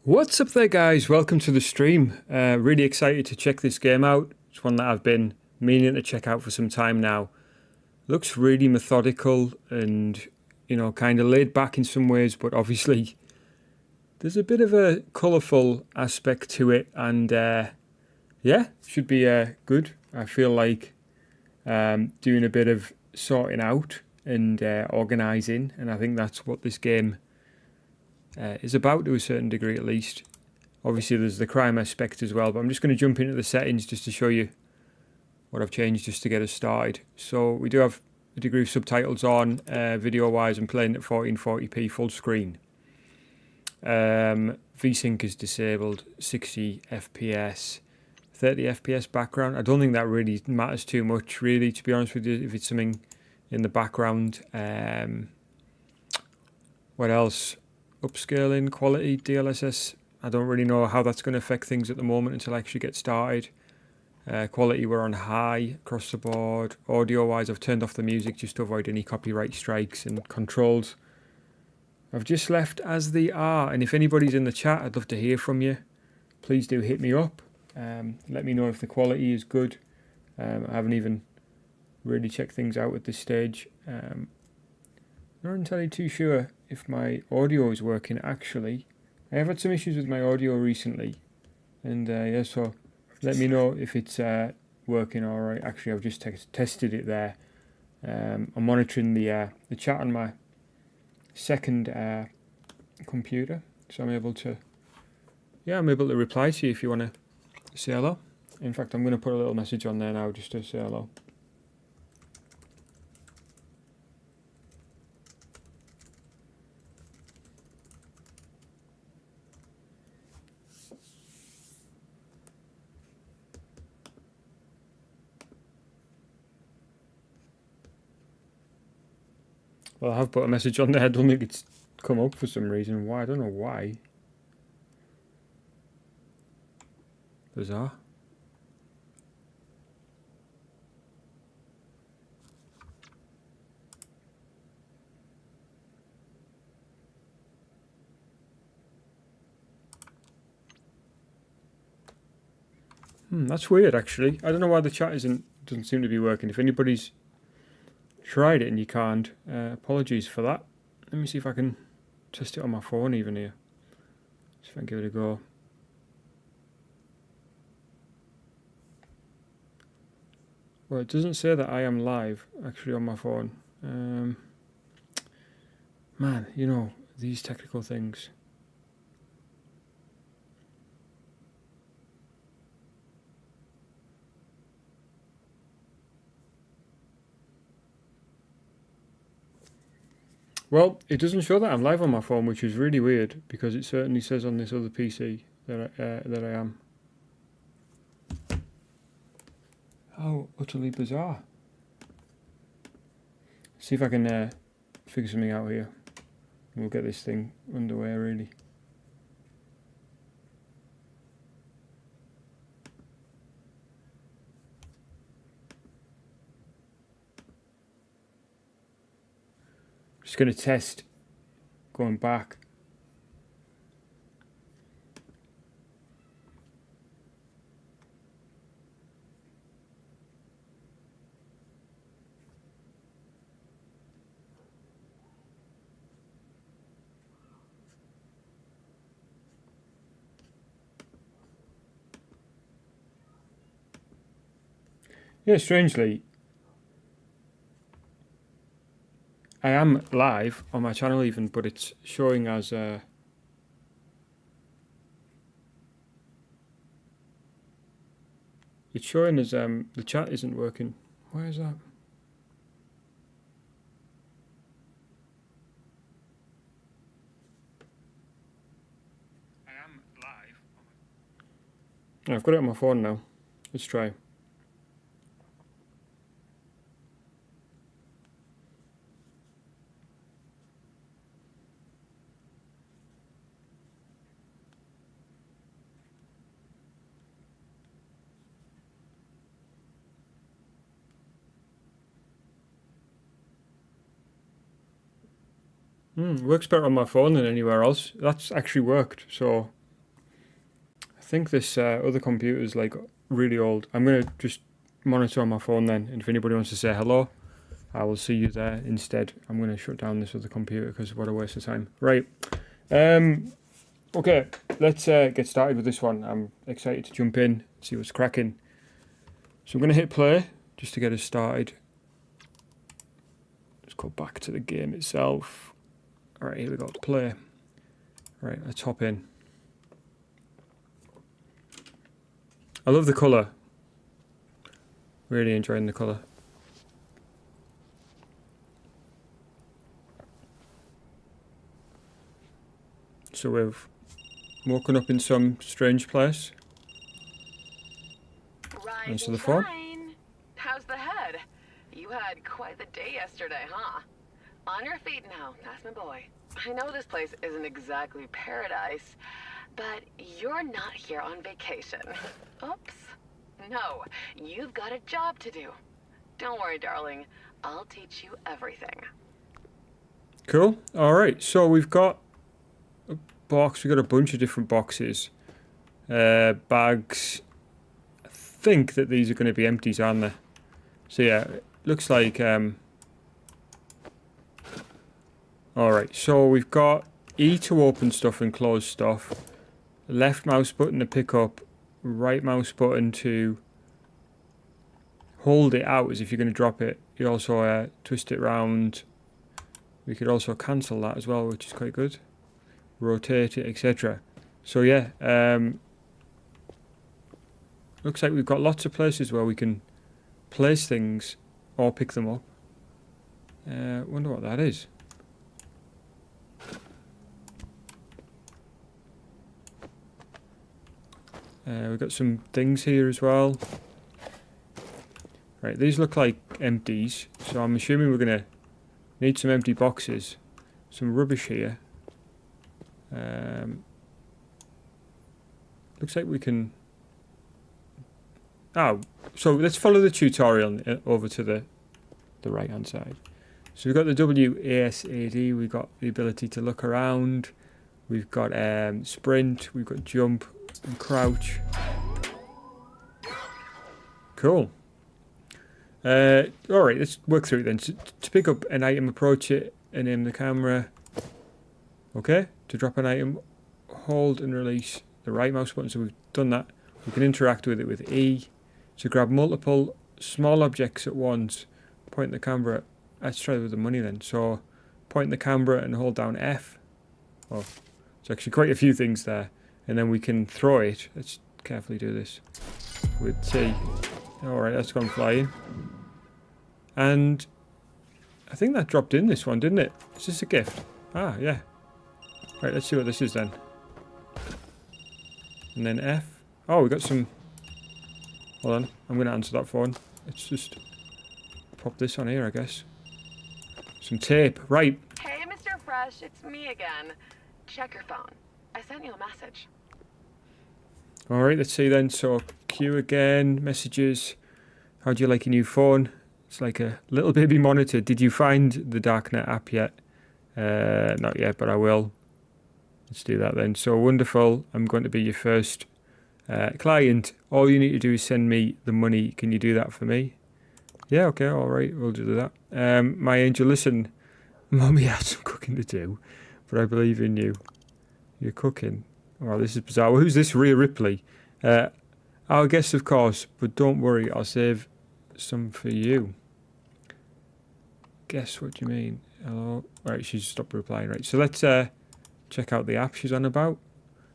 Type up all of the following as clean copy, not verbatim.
What's up there, guys? Welcome to the stream. Really excited to check this game out. It's one that I've been meaning to check out for some time now. Looks really methodical and, kind of laid back in some ways, but obviously there's a bit of a colourful aspect to it, and yeah, should be good. I feel like doing a bit of sorting out and organising, and I think that's what this game is about to a certain degree at least. Obviously there's the crime aspect as well, but I'm just going to jump into the settings just to show you what I've changed just to get us started. So we do have a degree of subtitles on, video wise I'm playing at 1440p full screen. VSync is disabled, 60 FPS, 30 FPS background. I don't think that really matters too much really, to be honest with you, if it's something in the background. What else? Upscaling, quality, DLSS. I don't really know how that's going to affect things at the moment until I actually get started. Quality, we're on high across the board. Audio wise, I've turned off the music just to avoid any copyright strikes, and controls I've just left as they are. And if anybody's in the chat, I'd love to hear from you. Please do hit me up. Let me know if the quality is good. I haven't even really checked things out at this stage. Not entirely too sure if my audio is working actually. I have had some issues with my audio recently, and yeah, so let me know if it's working alright. Actually, I've just tested it there. I'm monitoring the chat on my second computer, so I'm able to reply to you if you want to say hello. In fact, I'm going to put a little message on there now just to say hello. Well, I have put a message on there. I don't think it's come up for some reason. Why? I don't know why. Bizarre. That's weird actually. I don't know why the chat doesn't seem to be working. If anybody's tried it and you can't, apologies for that. Let me see if I can test it on my phone even here. See if I can give it a go. Well, it doesn't say that I am live actually on my phone. Man, these technical things. Well, it doesn't show that I'm live on my phone, which is really weird because it certainly says on this other PC that I am. How utterly bizarre. See if I can figure something out here. We'll get this thing underway really. Just going to test going back. Yeah, strangely, I am live on my channel even, but it's showing as it's showing as the chat isn't working. Why is that? I am live. I've got it on my phone now. Let's try. Works better on my phone than anywhere else. That's actually worked, so think this other computer is like really old. I'm going to just monitor on my phone then, and if anybody wants to say hello, I will see you there instead. I'm going to shut down this other computer because what a waste of time. Right. Okay, let's get started with this one. I'm excited to jump in, see what's cracking. So I'm going to hit play just to get us started. Let's go back to the game itself. All right, here we go, play. All right, let's hop in. I love the colour. Really enjoying the colour. So we've woken up in some strange place. Answer the phone. How's the head? You had quite the day yesterday, huh? On your feet now, that's my boy. I know this place isn't exactly paradise, but you're not here on vacation. Oops. No, you've got a job to do. Don't worry, darling. I'll teach you everything. Cool. All right. So we've got a box. We've got a bunch of different boxes. Bags. I think that these are going to be empties, aren't they? So yeah, it looks like... All right. So we've got E to open stuff and close stuff. Left mouse button to pick up. Right mouse button to hold it out as if you're going to drop it. You also twist it round. We could also cancel that as well, which is quite good. Rotate it, etc. So yeah, looks like we've got lots of places where we can place things or pick them up. Wonder what that is. We've got some things here as well. Right, these look like empties, so I'm assuming we're going to need some empty boxes. Some rubbish here. Looks like we can... Oh, so let's follow the tutorial over to the right hand side. So we've got the WASD, we've got the ability to look around, we've got sprint, we've got jump and crouch. Cool. Alright, let's work through it then. So, to pick up an item, approach it and aim the camera. Okay, to drop an item, hold and release the right mouse button. So we've done that. We can interact with it with E. To grab multiple small objects at once, point the camera. Let's try with the money then. So point the camera and hold down F. Oh, it's actually quite a few things there. And then we can throw it. Let's carefully do this with T. Alright, that's gone flying. And I think that dropped in this one, didn't it? Is this a gift? Ah, yeah. Right, let's see what this is then. And then F. Oh, we got some... Hold on, I'm going to answer that phone. Let's just pop this on here, I guess. Some tape. Right. Hey, Mr. Fresh, it's me again. Check your phone. I sent you a message. Alright, let's see then. So, Q again, messages. How do you like your new phone? It's like a little baby monitor. Did you find the Darknet app yet? Not yet, but I will. Let's do that then. So, wonderful. I'm going to be your first client. All you need to do is send me the money. Can you do that for me? Yeah, okay, alright, we'll do that. My angel, listen. Mommy has some cooking to do, but I believe in you. You're cooking. Oh, this is bizarre. Well, who's this Rhea Ripley? Our guest, of course, but don't worry, I'll save some for you. Guess what you mean? Hello? Right, she's stopped replying. Right, so let's check out the app she's on about.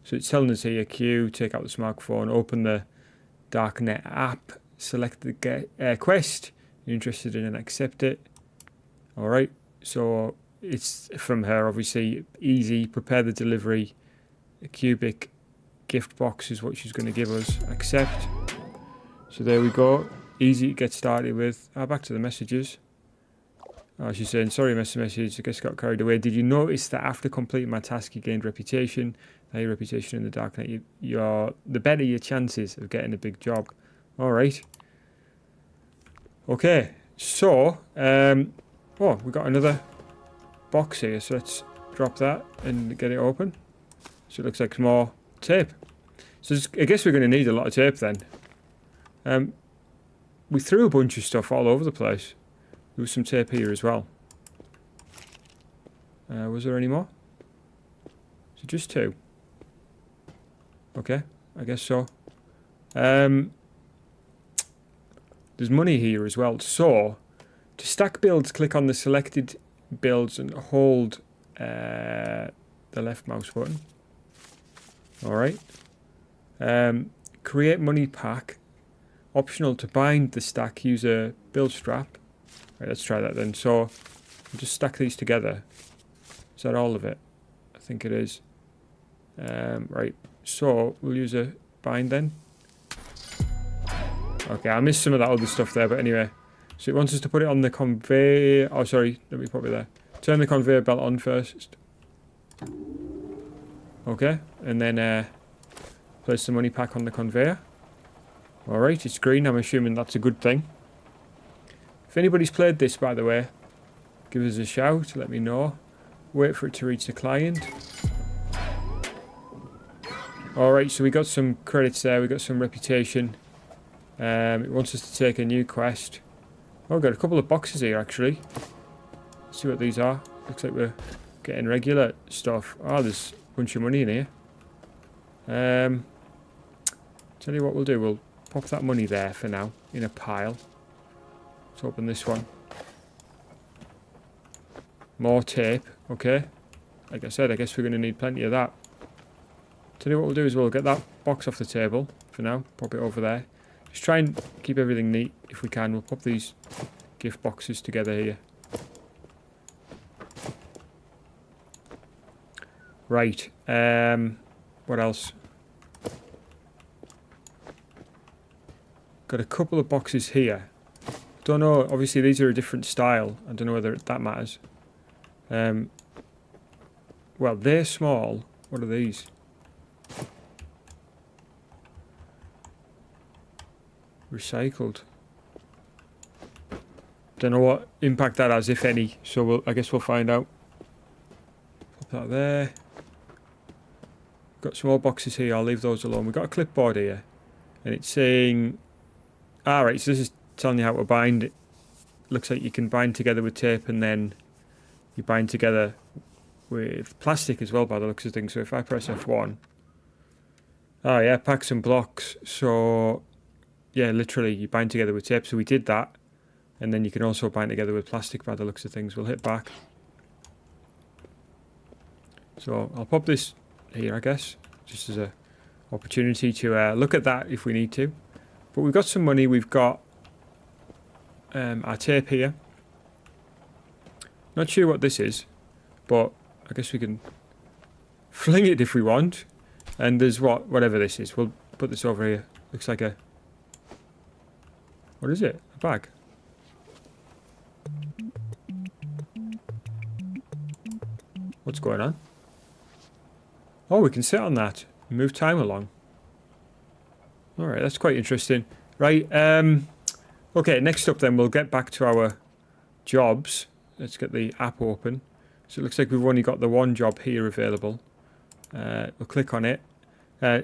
So it's telling us here, Q, take out the smartphone, open the Darknet app, select the quest you're interested in and accept it. Alright, so it's from her, obviously. Easy, prepare the delivery. A cubic gift box is what she's going to give us. Accept. So there we go. Easy to get started with. Back to the messages. Oh, she's saying, sorry, message. I guess got carried away. Did you notice that after completing my task, you gained reputation? Now your reputation in the Darknet, the better your chances of getting a big job. All right. Okay. So, oh, we got another box here. So let's drop that and get it open. So it looks like some more tape. So I guess we're going to need a lot of tape then. We threw a bunch of stuff all over the place. There was some tape here as well. Was there any more? Is it just 2? Okay, I guess so. There's money here as well. So, to stack builds, click on the selected builds and hold the left mouse button. Alright. Create money pack. Optional to bind the stack, use a build strap. Right, let's try that then. So, we'll just stack these together. Is that all of it? I think it is. Right, so we'll use a bind then. Okay, I missed some of that other stuff there, but anyway. So it wants us to put it on the conveyor. Oh, sorry, let me put it there. Turn the conveyor belt on first. Okay, and then place the money pack on the conveyor. Alright, it's green. I'm assuming that's a good thing. If anybody's played this, by the way, give us a shout, let me know. Wait for it to reach the client. Alright, so we got some credits there, we got some reputation. It wants us to take a new quest. Oh, we've got a couple of boxes here actually. Let's see what these are. Looks like we're getting regular stuff. Oh, there's a bunch of money in here. Tell you what we'll do, we'll pop that money there for now, in a pile. Let's open this one. More tape, okay. Like I said, I guess we're going to need plenty of that. Tell you what we'll do is we'll get that box off the table for now, pop it over there. Just try and keep everything neat if we can. We'll pop these gift boxes together here. Right, what else? Got a couple of boxes here. Don't know, obviously these are a different style. I don't know whether that matters. Well, they're small. What are these? Recycled. Don't know what impact that has, if any. So I guess we'll find out. Pop that there. Got some more boxes here. I'll leave those alone. We've got a clipboard here, and it's saying, alright, so this is telling you how to bind it. Looks like you can bind together with tape, and then you bind together with plastic as well by the looks of things. So if I press F1, oh yeah, packs and blocks. So yeah, literally you bind together with tape. So we did that, and then you can also bind together with plastic by the looks of things. We'll hit back. So I'll pop this here, I guess, just as a opportunity to look at that if we need to. But we've got some money. We've got our tape here. Not sure what this is, but I guess we can fling it if we want. And there's whatever this is. We'll put this over here. Looks like a... What is it? A bag? What's going on? Oh, we can sit on that. Move time along. Alright, that's quite interesting. Right, okay, next up then we'll get back to our jobs. Let's get the app open. So it looks like we've only got the one job here available. We'll click on it.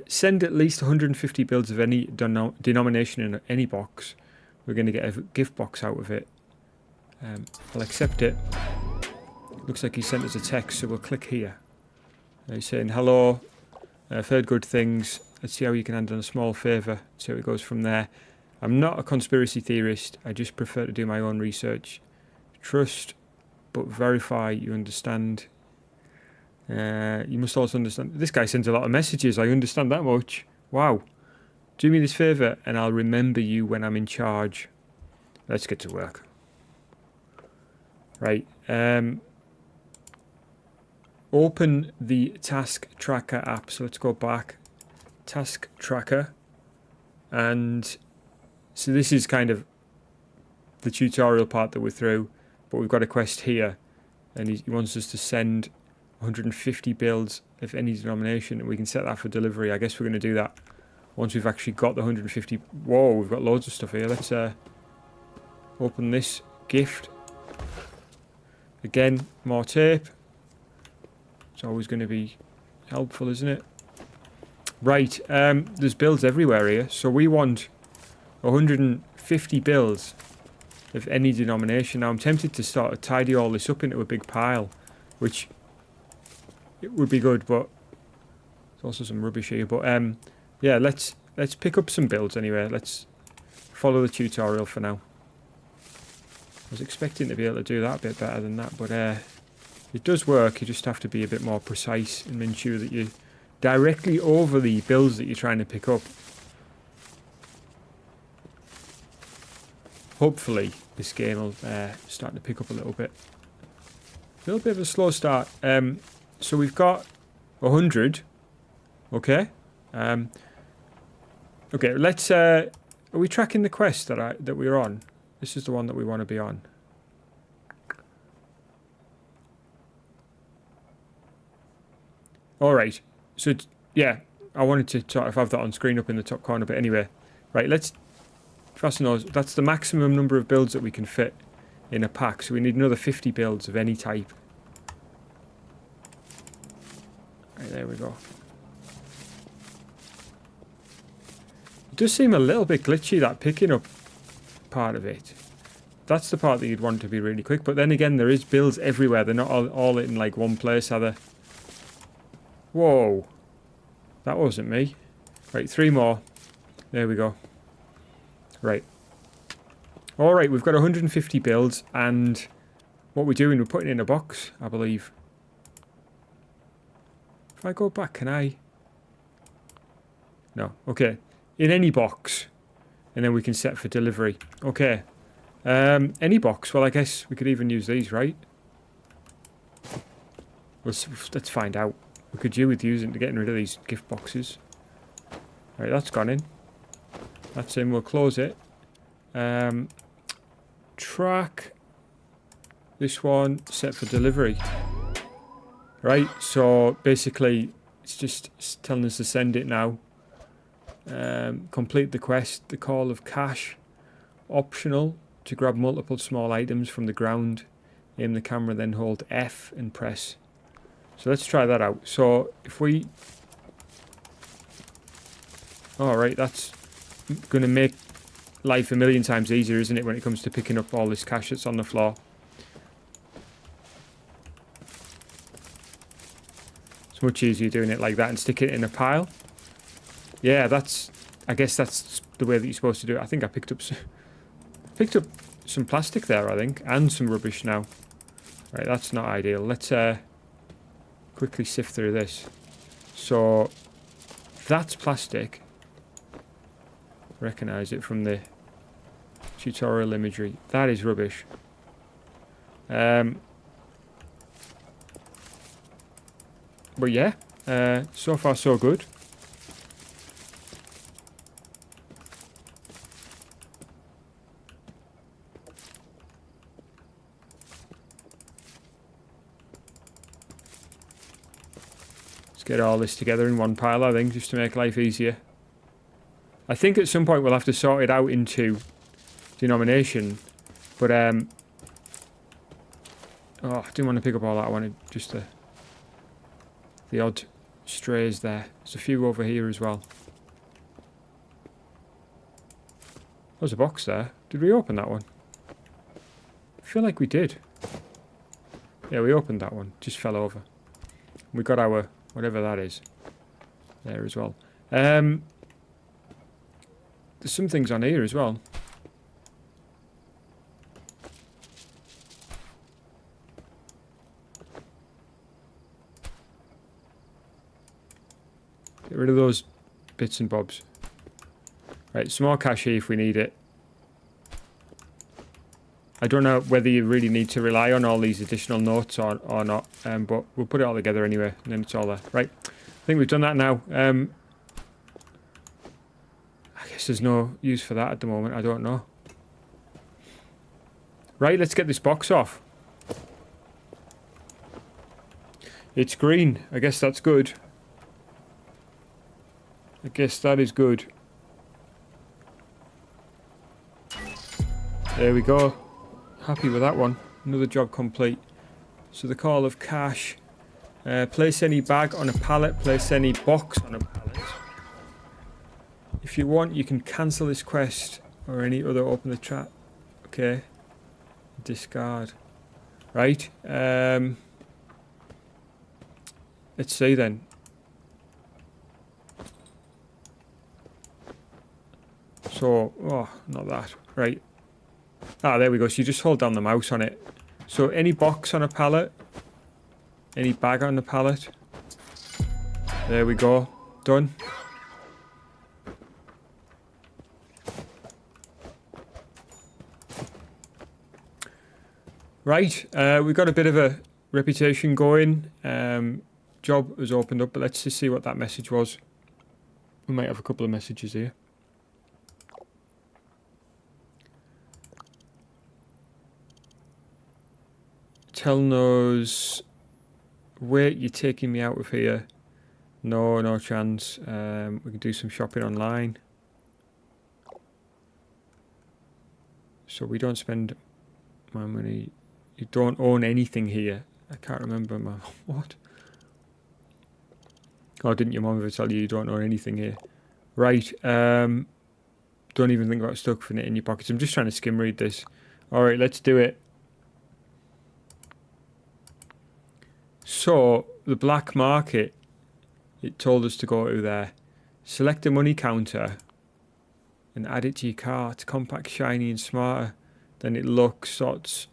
Send at least 150 builds of any denomination in any box. We're going to get a gift box out of it. I'll accept it. Looks like he sent us a text, so we'll click here. He's saying, hello, I've heard good things. Let's see how you can handle a small favour. See how it goes from there. I'm not a conspiracy theorist. I just prefer to do my own research. Trust, but verify you understand. You must also understand. This guy sends a lot of messages. I understand that much. Wow. Do me this favour and I'll remember you when I'm in charge. Let's get to work. Right. Open the task tracker app. So let's go back. Task tracker. And so this is kind of the tutorial part that we're through. But we've got a quest here. And he wants us to send 150 builds of any denomination. And we can set that for delivery. I guess we're going to do that once we've actually got the 150. Whoa, we've got loads of stuff here. Let's open this gift. Again, more tape. It's always going to be helpful, isn't it? Right, there's bills everywhere here, so we want 150 bills of any denomination. Now I'm tempted to start to tidy all this up into a big pile, which it would be good, but there's also some rubbish here. But yeah, let's pick up some bills anyway. Let's follow the tutorial for now. I was expecting to be able to do that a bit better than that, but it does work. You just have to be a bit more precise and ensure that you directly over the bills that you're trying to pick up. Hopefully this game will start to pick up a little bit. A little bit of a slow start. So we've got 100. Okay. Okay, let's... are we tracking the quest that we're on? This is the one that we want to be on. Alright. So, yeah, I wanted to sort of have that on screen up in the top corner, but anyway. Right, let's fasten those. That's the maximum number of builds that we can fit in a pack, so we need another 50 builds of any type. Right, there we go. It does seem a little bit glitchy, that picking up part of it. That's the part that you'd want to be really quick, but then again, there is builds everywhere. They're not all in like one place, are they? Whoa. That wasn't me. Right, 3 more. There we go. Right. Alright, we've got 150 builds, and what we're doing, we're putting it in a box, I believe. If I go back, can I? No. Okay. In any box. And then we can set for delivery. Okay. Any box. Well, I guess we could even use these, right? Let's find out. We could do with getting rid of these gift boxes. Right, that's gone in. That's in. We'll close it. Track. This one set for delivery. Right, so basically it's just telling us to send it now. Complete the quest, the call of cash. Optional to grab multiple small items from the ground. Aim the camera, then hold F and press. So let's try that out. So if we... Alright, that's going to make life a million times easier, isn't it, when it comes to picking up all this cash that's on the floor. It's much easier doing it like that and stick it in a pile. Yeah, I guess that's the way that you're supposed to do it. I think I picked up some plastic there, I think, and some rubbish now. Right, that's not ideal. Let's quickly sift through this. So that's plastic. Recognize it from the tutorial imagery. That is rubbish. But yeah, so far so good. Let's get all this together in one pile, I think, just to make life easier. I think at some point we'll have to sort it out into denomination, but oh, I didn't want to pick up all that. I wanted just the odd strays there. There's a few over here as well. There's a box there. Did we open that one? I feel like we did. Yeah, we opened that one. Just fell over. We got our whatever that is there as well. There's some things on here as well. Get rid of those bits and bobs. Right, some more cash here if we need it. I don't know whether you really need to rely on all these additional notes or not, but we'll put it all together anyway, and then it's all there. Right, I think we've done that now. I guess there's no use for that at the moment, I don't know. Right, let's get this box off. It's green, I guess that's good. I guess that is good. There we go. Happy with that one. Another job complete. So the call of cash. Place any bag on a pallet. Place any box on a pallet. If you want, you can cancel this quest or any other. Open the chat. Okay. Discard. Right. Let's see then. So, oh, not that. Right. Ah, there we go. So you just hold down the mouse on it. So any box on a pallet, any bag on the pallet. There we go. Done. Right. We've got a bit of a reputation going. Job has opened up, but let's just see what that message was. We might have a couple of messages here. Tell knows, wait, you're taking me out of here. No, no chance. We can do some shopping online. So we don't spend my money. You don't own anything here. I can't remember my what. Oh, didn't your mum ever tell you don't own anything here? Right. Don't even think about stuffing it in your pockets. I'm just trying to skim read this. All right, let's do it. So the black market, it told us to go to there. Select a money counter and add it to your cart. Compact, shiny and smarter than it looks. Sorts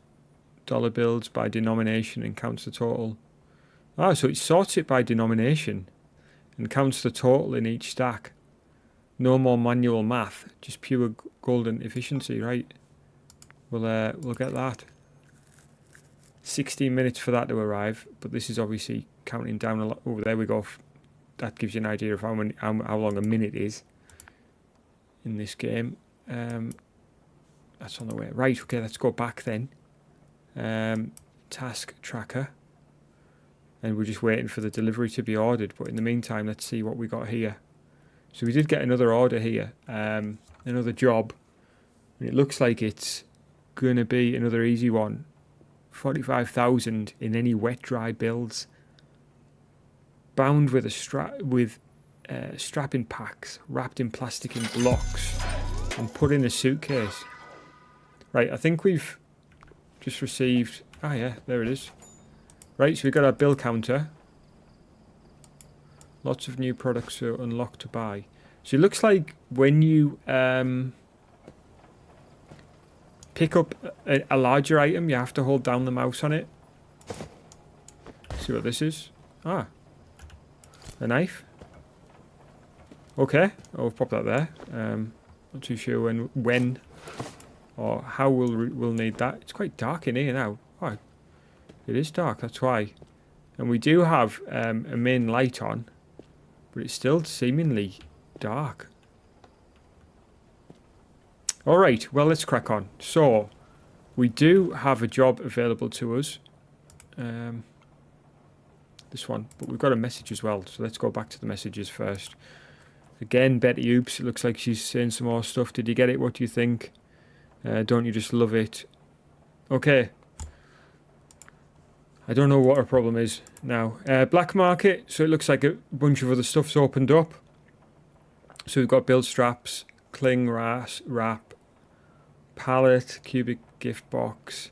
dollar bills by denomination and counts the total. Ah, so it sorts it by denomination and counts the total in each stack. No more manual math, just pure golden efficiency, right? We'll get that. 16 minutes for that to arrive, but this is obviously counting down a lot. Oh, there we go. That gives you an idea of how long a minute is in this game. That's on the way. Right, okay, let's go back then. Task tracker. And we're just waiting for the delivery to be ordered. But in the meantime, let's see what we got here. So we did get another order here. Another job. And it looks like it's going to be another easy one. 45,000 in any wet dry builds, bound with a strapping packs wrapped in plastic in blocks and put in a suitcase. Right, I think we've just received. Ah, yeah, there it is. Right, so we've got our bill counter. Lots of new products to unlock to buy. So it looks like when you pick up a larger item, you have to hold down the mouse on it. See what this is? Ah, a knife. Okay, I'll pop that there. Not too sure when or how we'll need that. It's quite dark in here now. Oh, it is dark, that's why. And we do have a main light on, but it's still seemingly dark. All right, well, let's crack on. So, we do have a job available to us. This one, but we've got a message as well. So let's go back to the messages first. Again, Betty Oops, it looks like she's saying some more stuff. Did you get it? What do you think? Don't you just love it? Okay. I don't know what our problem is now. Black market, so it looks like a bunch of other stuff's opened up. So we've got build straps, cling wrap, pallet, cubic gift box,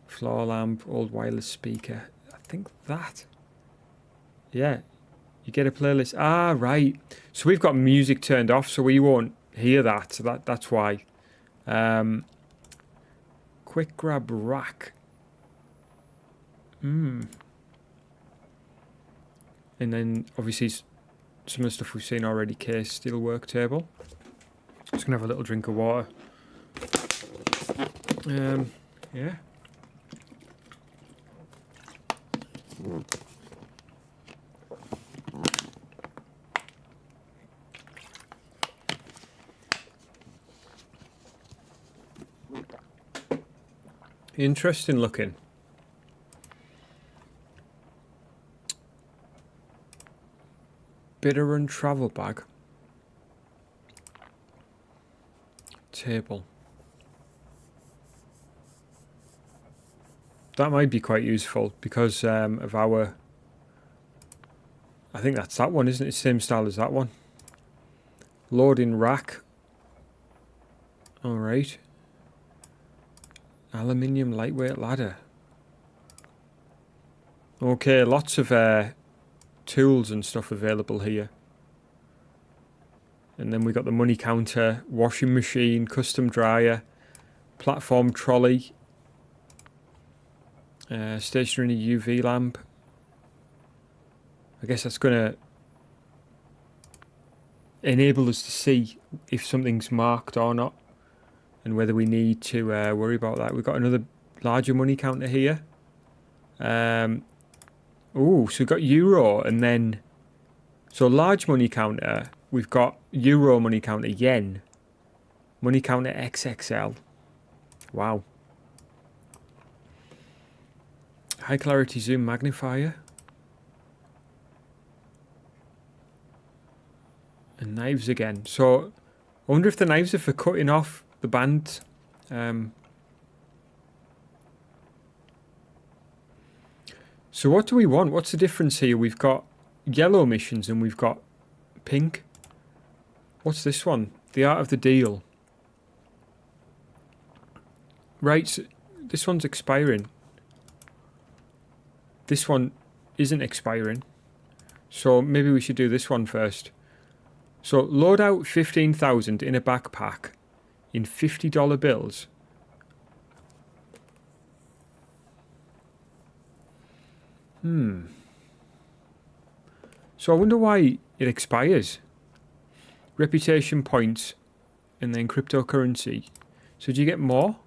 floor lamp, old wireless speaker. I think that. Yeah, you get a playlist. Ah, right. So we've got music turned off, so we won't hear that. So that's why. Quick grab rack. And then obviously some of the stuff we've seen already. Case, steel work table. Just gonna have a little drink of water. Yeah. Interesting looking. Bitterrun travel bag. Table. That might be quite useful because of our. I think that's that one, isn't it? Same style as that one. Loading rack. Alright. Aluminium lightweight ladder. Okay, lots of tools and stuff available here. And then we got the money counter, washing machine, custom dryer, platform trolley, stationary UV lamp. I guess that's going to enable us to see if something's marked or not, and whether we need to worry about that. We've got another larger money counter here. Oh, so we've got euro, and then so large money counter. We've got euro money counter, yen money counter, XXL. Wow. High clarity zoom magnifier. And knives again. So I wonder if the knives are for cutting off the band. So what do we want? What's the difference here? We've got yellow missions and we've got pink. What's this one? The art of the deal. Right, so this one's expiring. This one isn't expiring. So maybe we should do this one first. So load out 15,000 in a backpack in $50 bills. So I wonder why it expires. Reputation points and then cryptocurrency. So do you get more?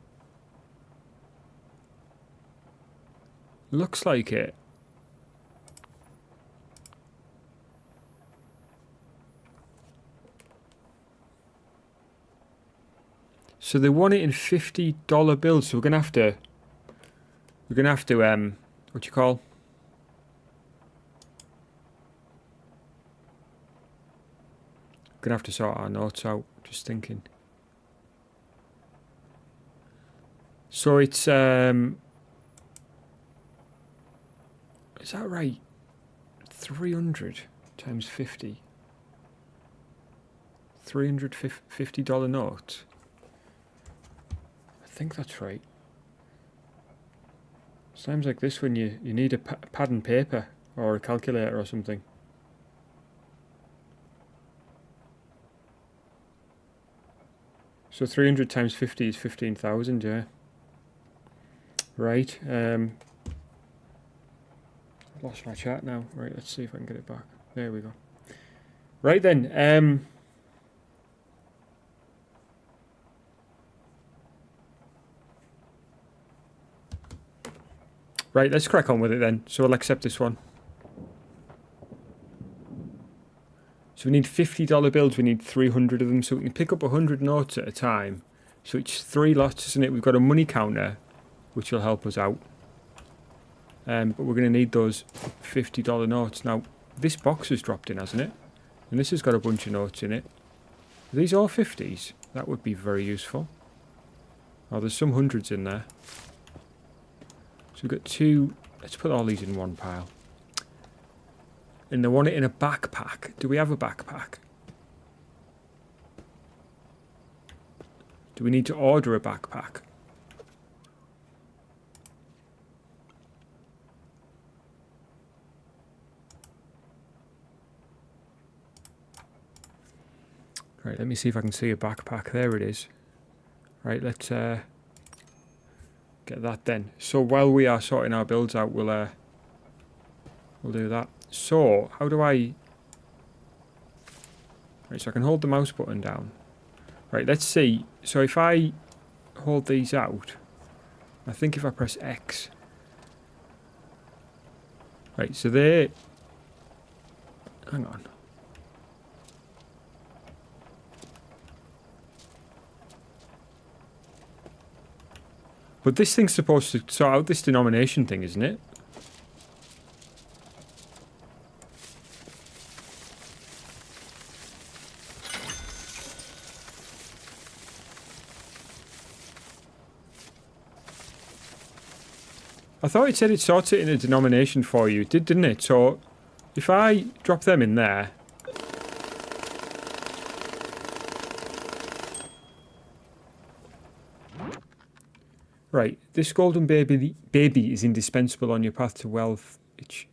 Looks like it. So they want it in $50 bills. So we're gonna have to what you call? Gonna have to sort our notes out. Just thinking. So it's is that right? 300 times 50. $350 note. I think that's right. Sounds like this when you need a pad and paper or a calculator or something. So 300 times 50 is 15,000, yeah. Right. I've lost my chat now. Right, let's see if I can get it back. There we go. Right then. Right, let's crack on with it then. So I'll accept this one. So we need $50 bills. We need 300 of them. So we can pick up 100 notes at a time. So it's 3 lots, isn't it? We've got a money counter, which will help us out. But we're going to need those $50 notes. Now, this box has dropped in, hasn't it? And this has got a bunch of notes in it. Are these all 50s? That would be very useful. Oh, there's some hundreds in there. So we've got 2. Let's put all these in one pile. And they want it in a backpack. Do we have a backpack? Do we need to order a backpack? Right, let me see if I can see a backpack. There it is. Right, let's get that then. So while we are sorting our builds out, we'll do that. So, how do I... Right, so I can hold the mouse button down. Right, let's see. So if I hold these out, I think if I press X... Right, so they... Hang on. But this thing's supposed to sort out this denomination thing, isn't it? I thought it said it sorts it in a denomination for you. It did, didn't it? So if I drop them in there... Right, this golden baby is indispensable on your path to wealth.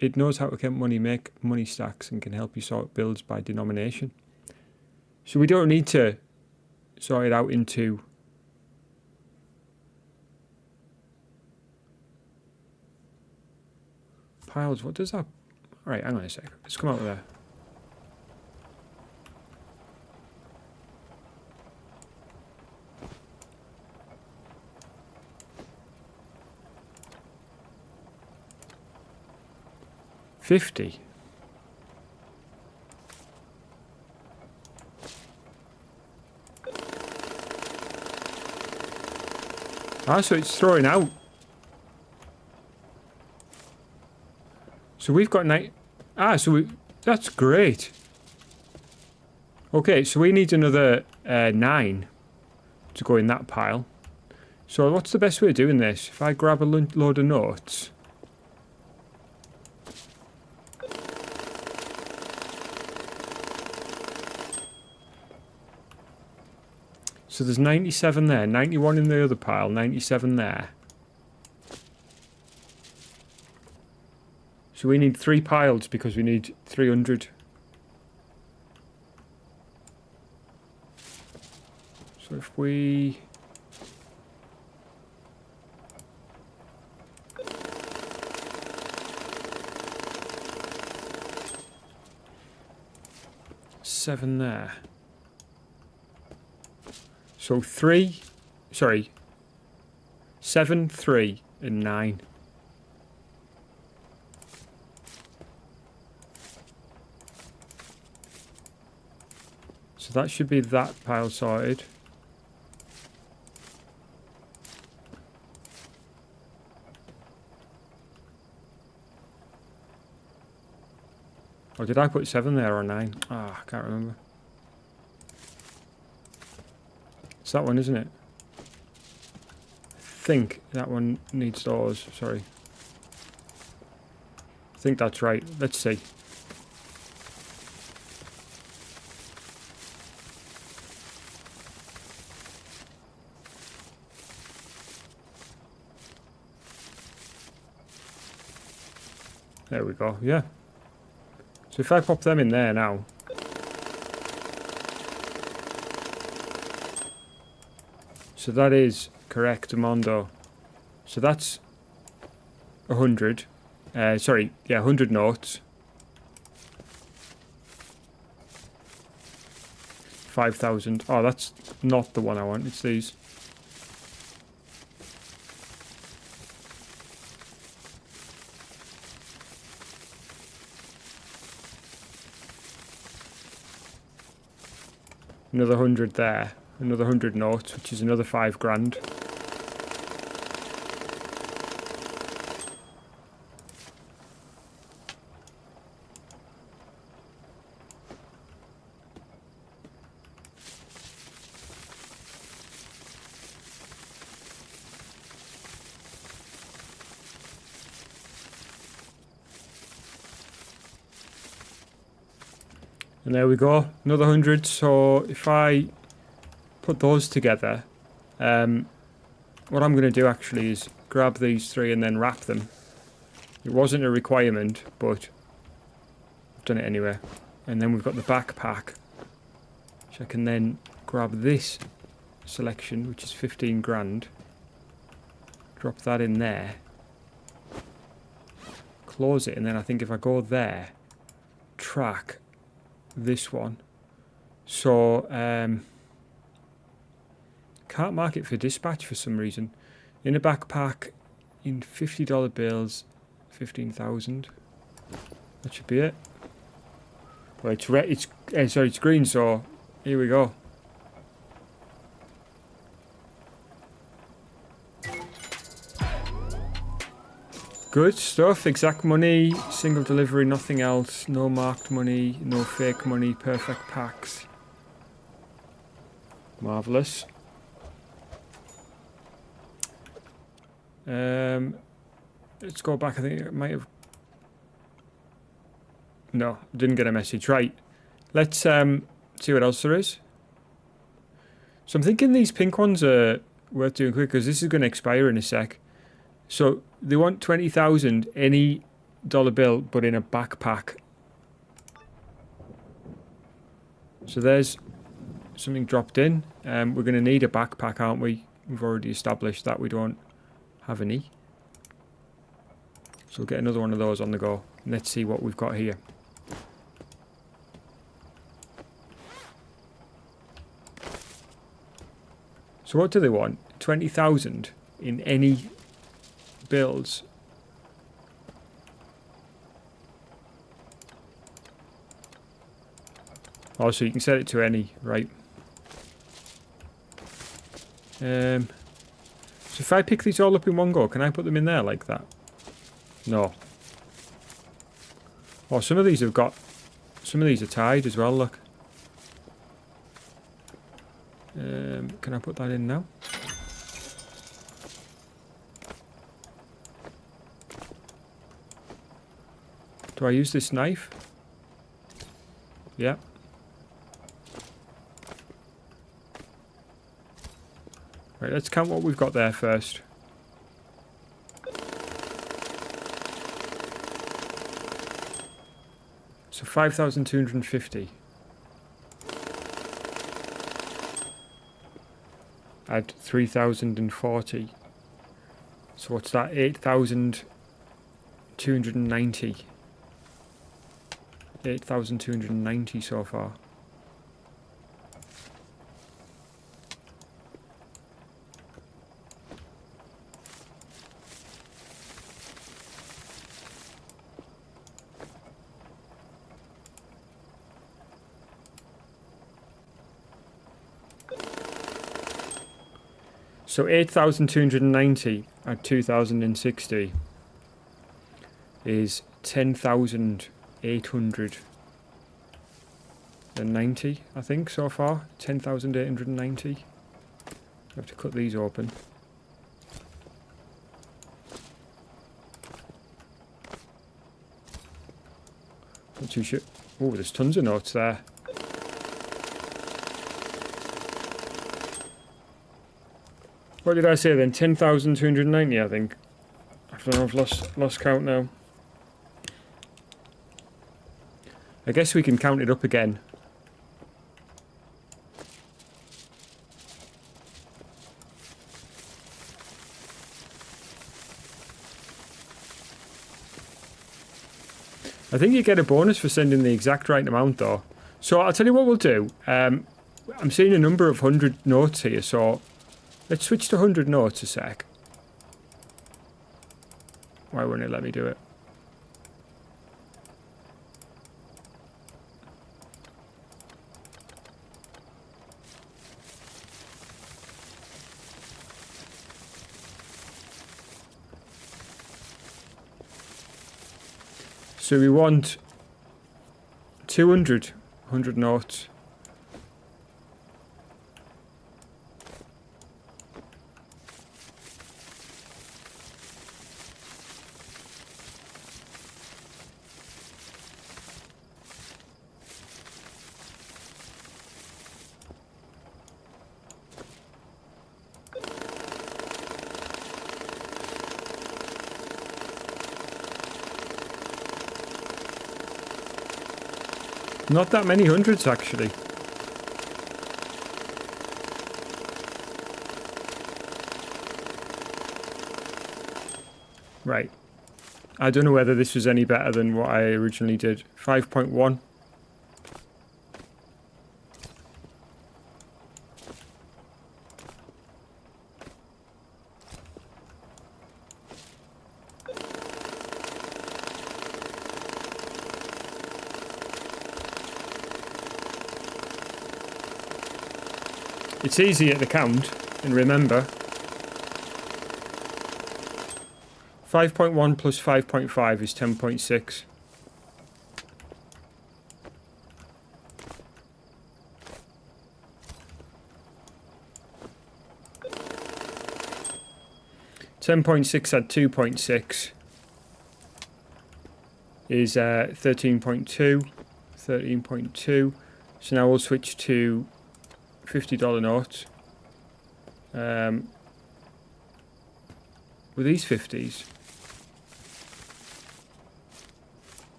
It knows how to get money, make money stacks, and can help you sort builds by denomination. So we don't need to sort it out into piles. What does that? All right, hang on a sec. Let's come out with that. $50. Ah, so it's throwing out. So we've got that's great. Okay, so we need another 9 to go in that pile. So what's the best way of doing this? If I grab a load of notes. So there's 97 there, 91 in the other pile, 97 there. So we need 3 piles because we need 300. So if we... Seven there. So 7, 3, and 9. So that should be that pile sorted. Or did I put 7 there or 9? Ah, I can't remember. It's that one, isn't it? I think that one needs doors, sorry. I think that's right. Let's see. There we go, yeah. So if I pop them in there now. So that is correct, Mondo. So that's 100. 100 notes. 5,000. Oh, that's not the one I want. It's these. Another 100 there. Another 100 notes, which is another 5 grand. And there we go, another 100. So if I put those together, what I'm going to do actually is grab these 3 and then wrap them. It wasn't a requirement, but I've done it anyway. And then we've got the backpack, which I can then grab this selection, which is 15 grand. Drop that in there. Close it, and then I think if I go there, track this one. So, can't mark it for dispatch for some reason. In a backpack, in $50 bills, 15,000. That should be it. Well, it's red. It's green. So here we go. Good stuff. Exact money, single delivery, nothing else. No marked money, no fake money. Perfect packs. Marvelous. Let's go back. I think it might have. No, didn't get a message. Right. Let's see what else there is. So I'm thinking these pink ones are worth doing quick because this is going to expire in a sec. So they want 20,000 any dollar bill, but in a backpack. So there's something dropped in. We're going to need a backpack, aren't we? We've already established that we don't have any. So we'll get another one of those on the go. Let's see what we've got here. So what do they want? 20,000 in any bills. Oh, so you can set it to any, right? So if I pick these all up in one go, can I put them in there like that? No. Oh, some of these have got... Some of these are tied as well, look. Can I put that in now? Do I use this knife? Yeah. Right, let's count what we've got there first. So 5,250. Add 3,040. So what's that? 8,290. 8,290 so far. So 8,290 at 2,060 is 10,890, I think, so far. 10,890. I have to cut these open. Not too sure. Oh, there's tons of notes there. What did I say then? 10,290, I think. I don't know, I've lost count now. I guess we can count it up again. I think you get a bonus for sending the exact right amount though. So I'll tell you what we'll do. I'm seeing a number of 100 notes here, so let's switch to 100 notes a sec. Why won't it let me do it? So we want 200 100 notes. Not that many hundreds, actually. Right. I don't know whether this was any better than what I originally did. 5.1. It's easier to count and remember. 5.1 plus 5.5 is 10.6. At 2.6 is 13.2. 13.2. So now we'll switch to $50 notes. Were these 50s?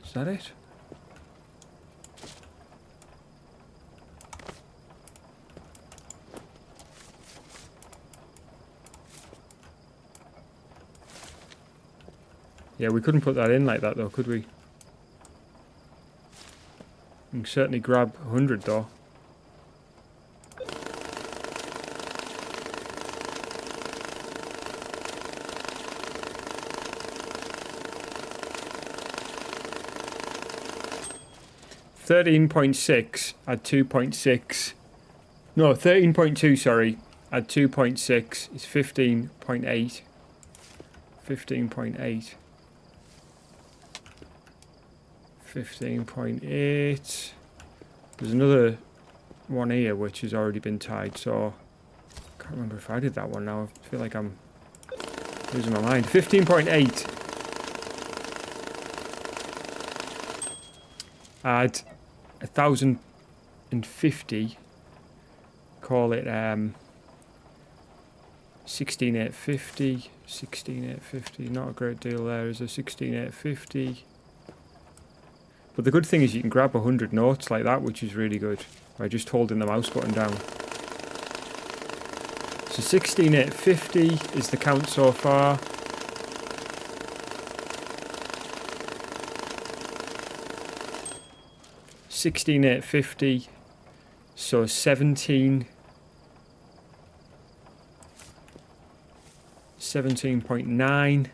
Is that it? Yeah, we couldn't put that in like that though, could we? We can certainly grab 100 though. $13.6 at 2.6. No, 13.2, sorry. At 2.6 is 15.8. 15.8. 15.8. There's another one here which has already been tied, so I can't remember if I did that one now. I feel like I'm losing my mind. 15.8. Add 1,050. Call it 16,850. 16,850. Not a great deal there, is there? 16,850. But the good thing is you can grab 100 notes like that, which is really good, by just holding the mouse button down. So 16,850 is the count so far. $16,850, so 17.9.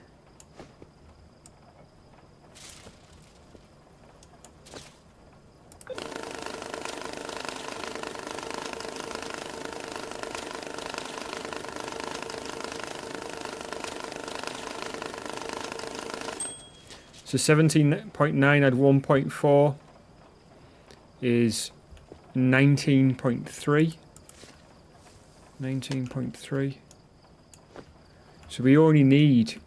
So 17.9 at 1.4 is 19.3. 19.3. So we only need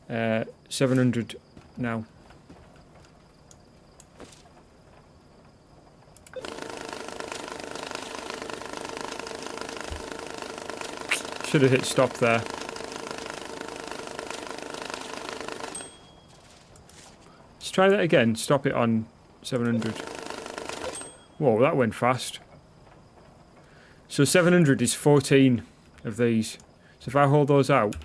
700 now. Should have hit stop there. Let's try that again. Stop it on 700. Whoa, that went fast. So 700 is 14 of these. So if I hold those out,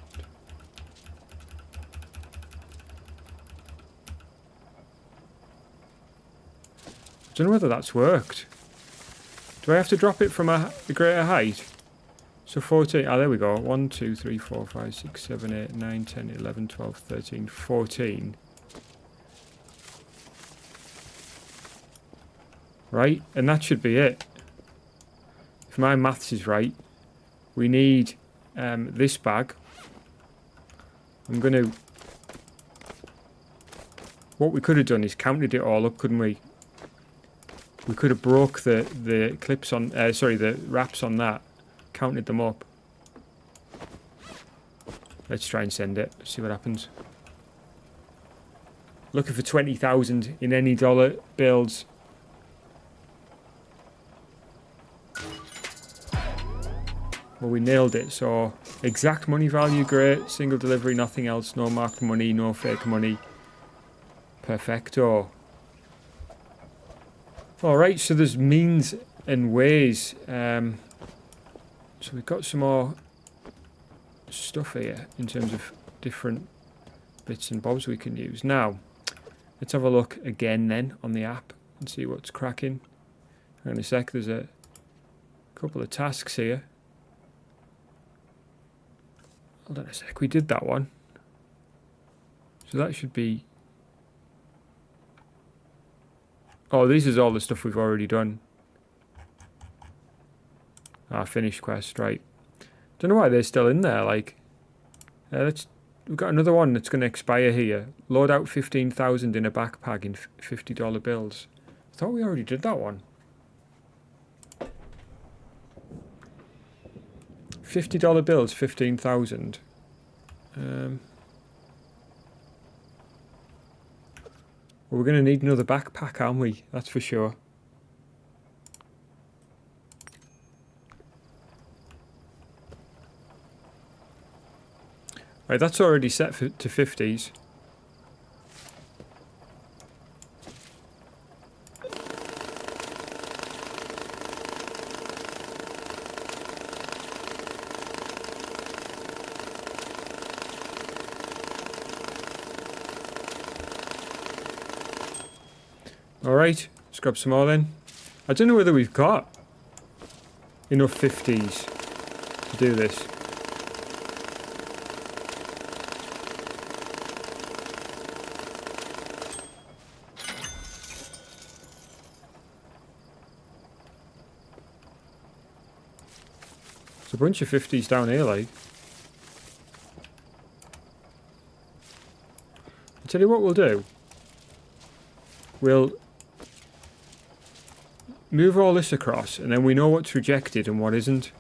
I don't know whether that's worked. Do I have to drop it from a greater height? So 14, there we go. 1, 2, 3, 4, 5, 6, 7, 8, 9, 10, 11, 12, 13, 14. Right, and that should be it. If my maths is right, we need this bag. I'm going to... What we could have done is counted it all up, couldn't we? We could have broke the clips on... sorry, the wraps on that. Counted them up. Let's try and send it. See what happens. Looking for 20,000 in any dollar bills. Well, we nailed it. So exact money value, great. Single delivery, nothing else. No marked money, no fake money. Perfecto. Alright, so there's means and ways. So we've got some more stuff here in terms of different bits and bobs we can use. Now, let's have a look again then on the app and see what's cracking. Hang on a sec, there's a couple of tasks here. Hold on a sec, we did that one. So that should be... Oh, this is all the stuff we've already done. Finished quest, right. Don't know why they're still in there, like... we've got another one that's going to expire here. Load out 15,000 in a backpack in $50 bills. I thought we already did that one. $50 bills, 15,000. Well, we're going to need another backpack, aren't we? That's for sure. Right, that's already set to 50s. Alright, let's grab some more then. I don't know whether we've got enough 50s to do this. There's a bunch of 50s down here, like. I'll tell you what we'll do. We'll move all this across, and then we know what's rejected and what isn't.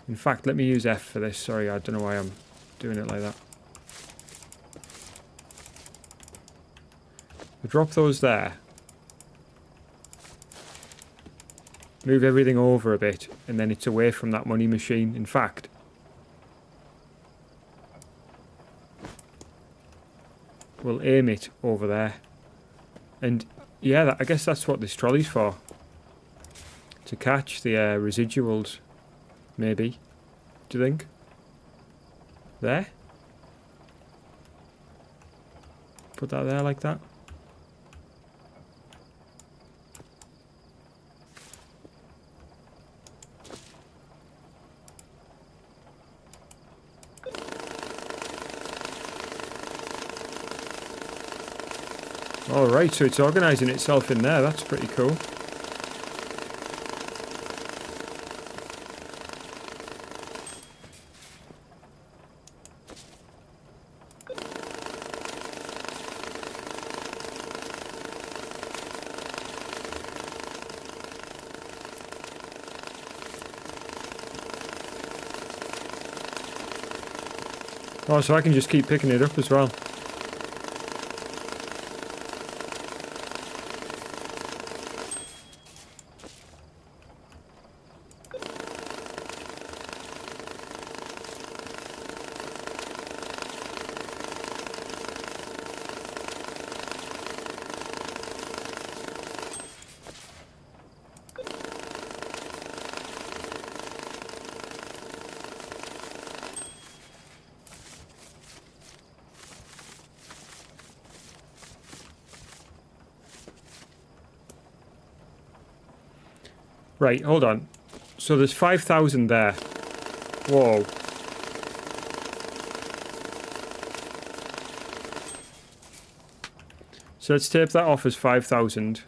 In fact, let me use F for this. Sorry, I don't know why I'm doing it like that. We'll drop those there. Move everything over a bit, and then it's away from that money machine. In fact, we'll aim it over there. And yeah, I guess that's what this trolley's for. To catch the residuals, maybe. Do you think? There? Put that there like that. Alright, so it's organising itself in there. That's pretty cool. Oh, so I can just keep picking it up as well. Right, hold on. So there's 5,000 there. Whoa. So let's tape that off as 5,000.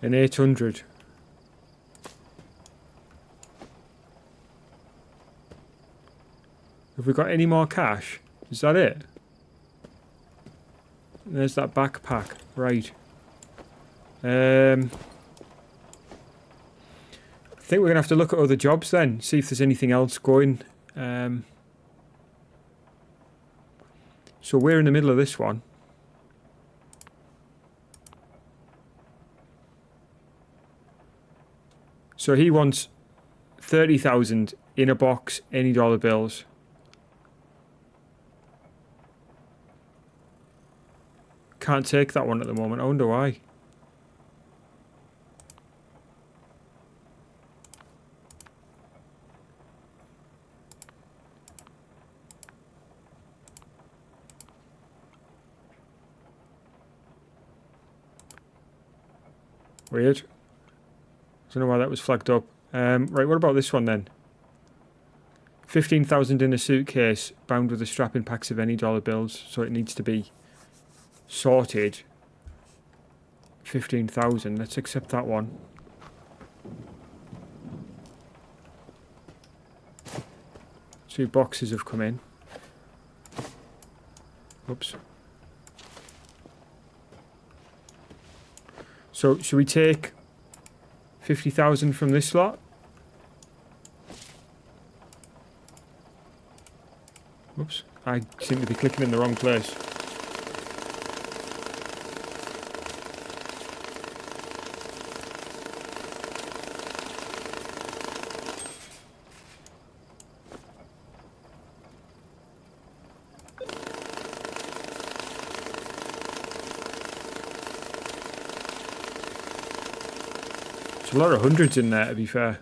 And 800. Have we got any more cash? Is that it? There's that backpack. Right. I think we're going to have to look at other jobs then. See if there's anything else going. So we're in the middle of this one. So he wants 30,000 in a box, any dollar bills. Can't take that one at the moment. I wonder why. Weird. Don't know why that was flagged up. Right, what about this one then? 15,000 in a suitcase, bound with a strap in packs of any dollar bills. So it needs to be sorted. 15,000. Let's accept that one. Two boxes have come in. Oops. So should we take 50,000 from this lot? Oops. I seem to be clicking in the wrong place. There's a lot of hundreds in there, to be fair.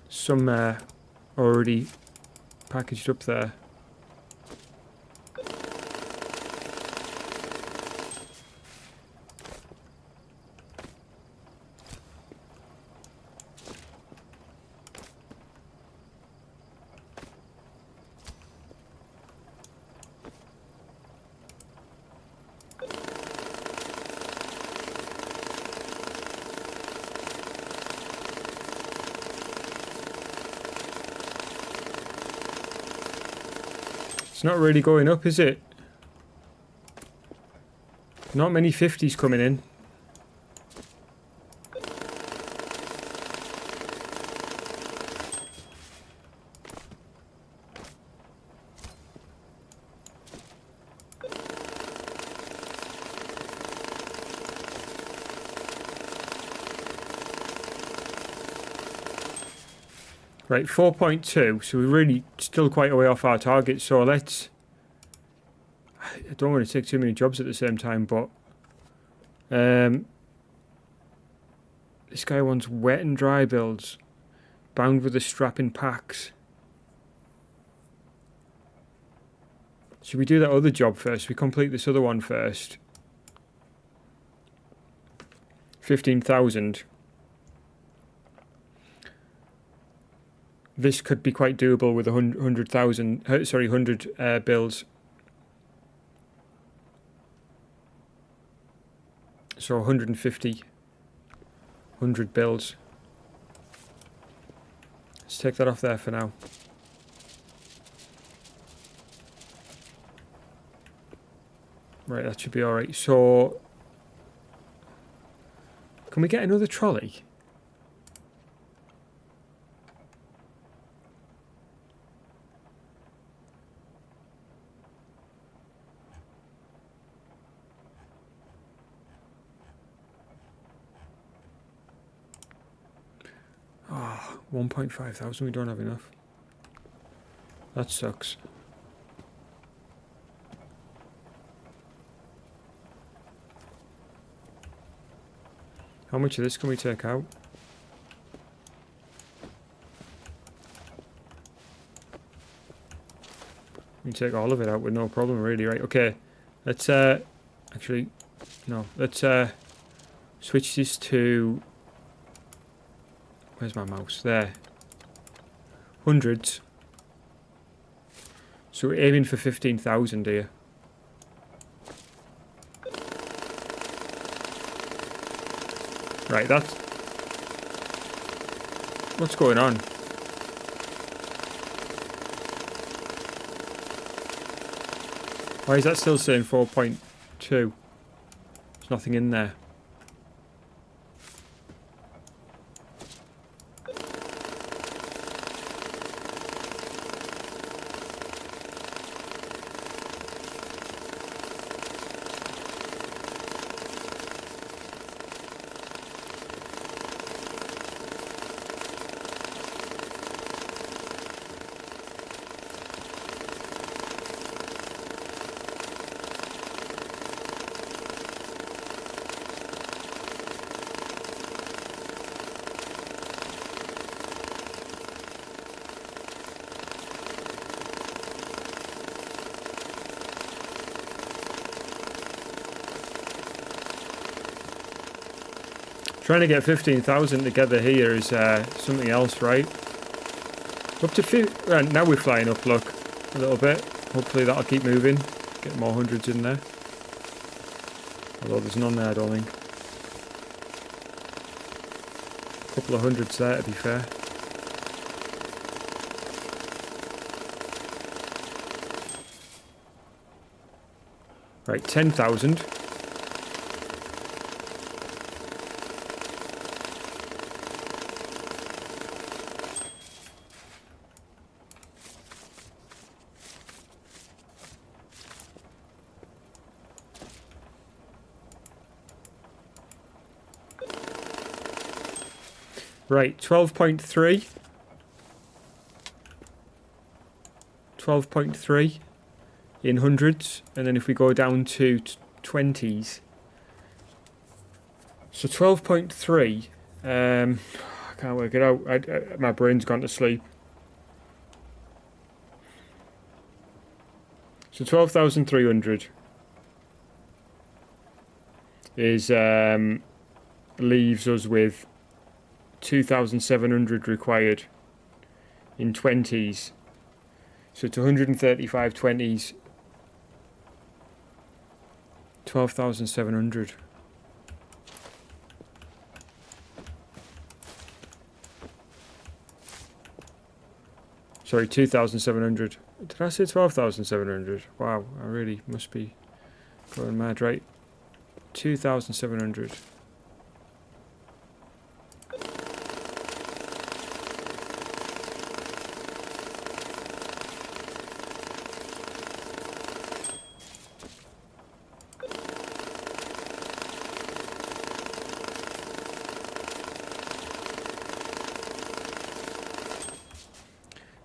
Some already packaged up there. It's not really going up, is it? Not many 50s coming in. Right, 4.2, so we're really still quite a way off our target, so let's... I don't want to take too many jobs at the same time, but... this guy wants wet and dry builds, bound with the strap in packs. Should we do that other job first? We complete this other one first. 15,000. This could be quite doable with 100,000. Sorry, 100 builds. So 150. 100 builds. Let's take that off there for now. Right, that should be alright. So, can we get another trolley? Oh, 1.5 thousand, we don't have enough. That sucks. How much of this can we take out? We can take all of it out with no problem, really, right? Okay, let's actually, no, let's switch this to, where's my mouse? There. Hundreds. So we're aiming for 15,000 here. Right, that's... What's going on? Why is that still saying 4.2? There's nothing in there. Trying to get 15,000 together here is something else, right? Up to now we're flying up, look, a little bit. Hopefully that'll keep moving. Get more hundreds in there. Although there's none there, I don't think. Couple of hundreds there, to be fair. Right, 10,000. Right, 12.3. 12.3 in hundreds, and then if we go down to 20s, so 12.3, I can't work it out, my brain's gone to sleep. So 12,300 is leaves us with 2,700 required in 20s. So it's 135 20s. 12,700. Sorry, 2,700. Did I say 12,700? Wow, I really must be going mad, right? 2,700.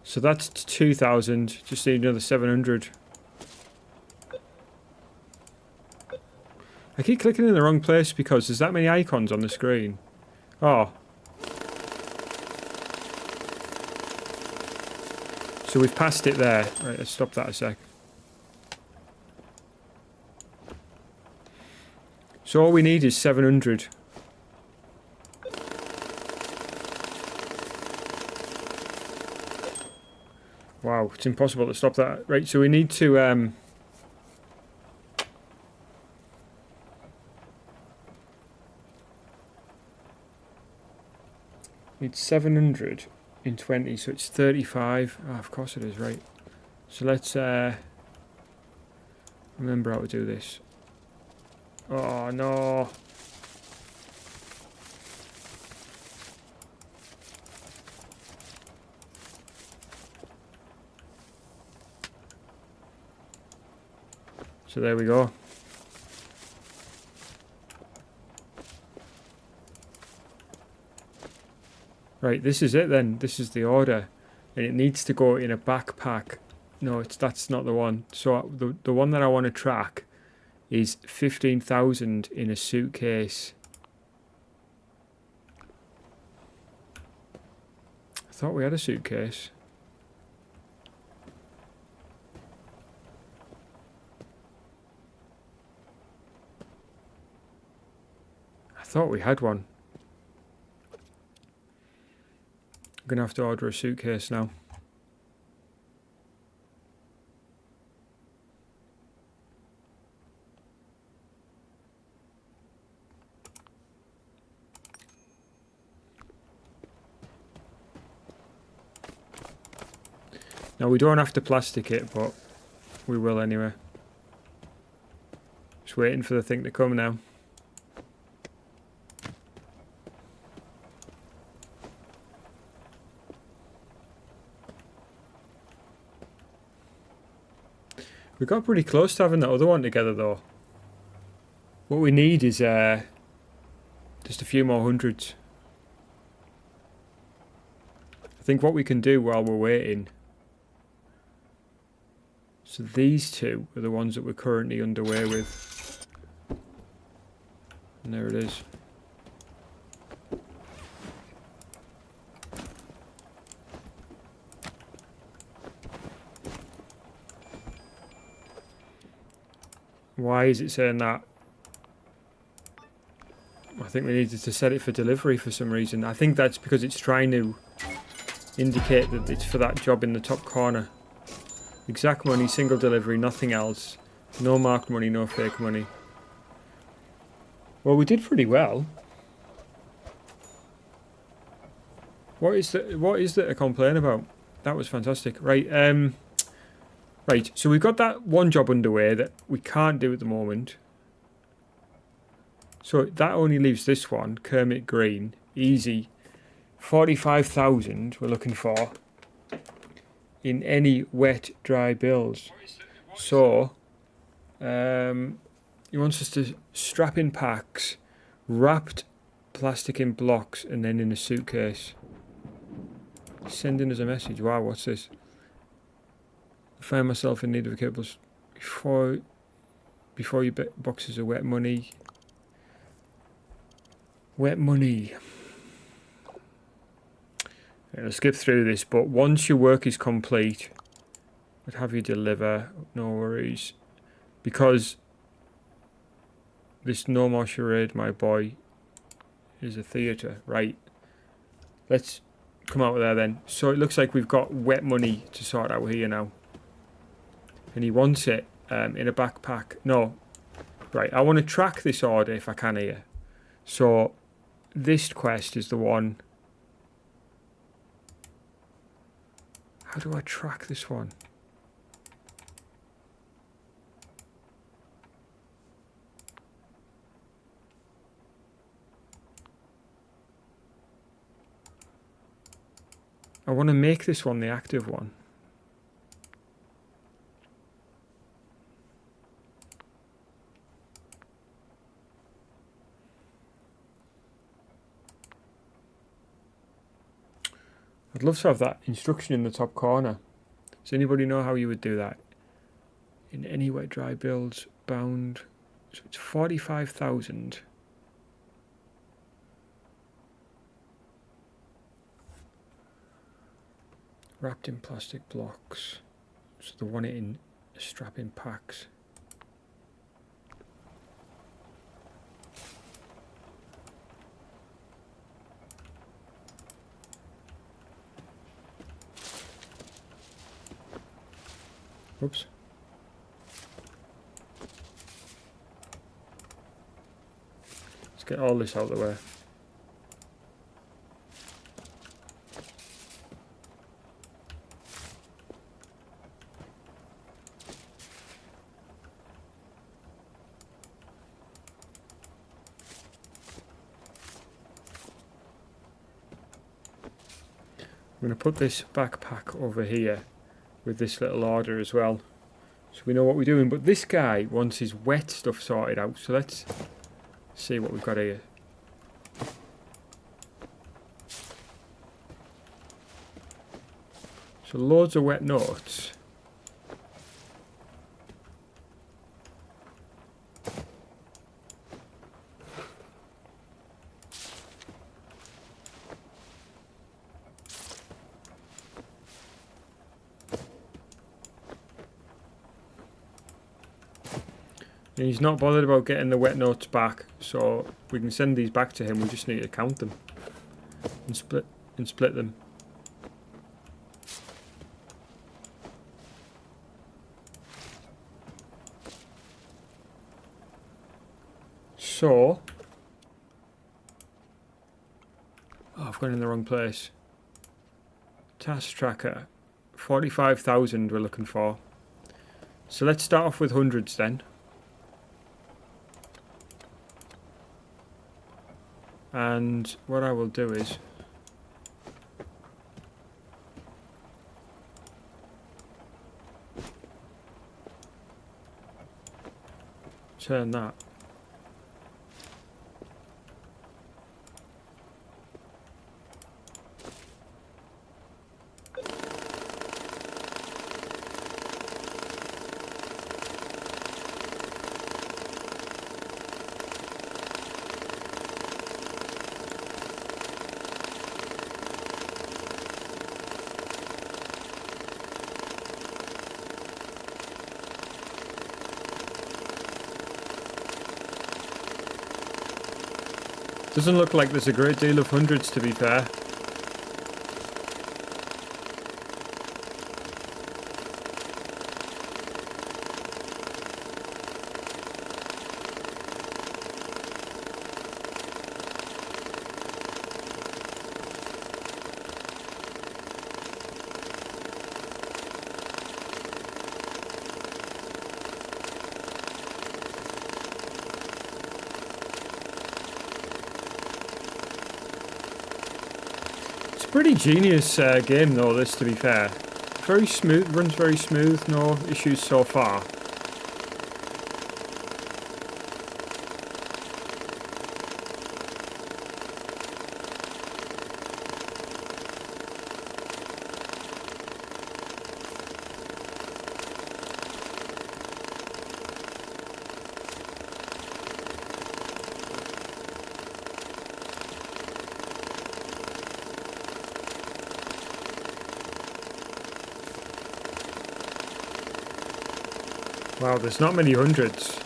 So that's 2,000. Just need another 700. I keep clicking in the wrong place because there's that many icons on the screen. Oh. So we've passed it there. Right, let's stop that a sec. So all we need is 700. Wow, it's impossible to stop that. Right, so we need to need 700 in 20, so it's 35. Oh, of course it is, right. So let's remember how to do this. Oh no. So there we go. Right, this is it then. This is the order. And it needs to go in a backpack. No, that's not the one. So the one that I want to track is 15,000 in a suitcase. I thought we had a suitcase. I thought we had one. I'm going to have to order a suitcase now. Now we don't have to plastic it, but we will anyway. Just waiting for the thing to come now. We got pretty close to having that other one together though. What we need is just a few more hundreds. I think what we can do while we're waiting. So these two are the ones that we're currently underway with. And there it is. Why is it saying that? I think we needed to set it for delivery for some reason. I think that's because it's trying to indicate that it's for that job in the top corner. Exact money, single delivery, nothing else. No marked money, no fake money. Well, we did pretty well. What is there to complain about? That was fantastic. Right, right, so we've got that one job underway that we can't do at the moment. So that only leaves this one, Kermit Green. Easy. 45,000 we're looking for in any wet, dry bills. So, he wants us to strap in packs, wrapped plastic in blocks, and then in a suitcase. Sending us a message. Wow, what's this? I find myself in need of a cable before you boxes of wet money. Wet money. I'll skip through this, but once your work is complete, I'd have you deliver. No worries, because this No More Charade, my boy, is a theatre. Right. Let's come out with there then. So it looks like we've got wet money to sort out here now. And he wants it in a backpack. No. Right, I want to track this order if I can here. So this quest is the one. How do I track this one? I want to make this one the active one. I'd love to have that instruction in the top corner. Does anybody know how you would do that? In any wet dry builds, bound. So it's 45,000. Wrapped in plastic blocks. So they want it in strap-in packs. Oops. Let's get all this out of the way. I'm going to put this backpack over here with this little order as well, so we know what we're doing. But this guy wants his wet stuff sorted out, so let's see what we've got here. So loads of wet notes. And he's not bothered about getting the wet notes back, so we can send these back to him. We just need to count them and split them. So, I've gone in the wrong place. Task tracker, 45,000 we're looking for. So let's start off with hundreds then. And what I will do is turn that. Doesn't look like there's a great deal of hundreds, to be fair. Pretty genius game though, this, to be fair. Very smooth, runs very smooth, no issues so far. Wow, there's not many hundreds.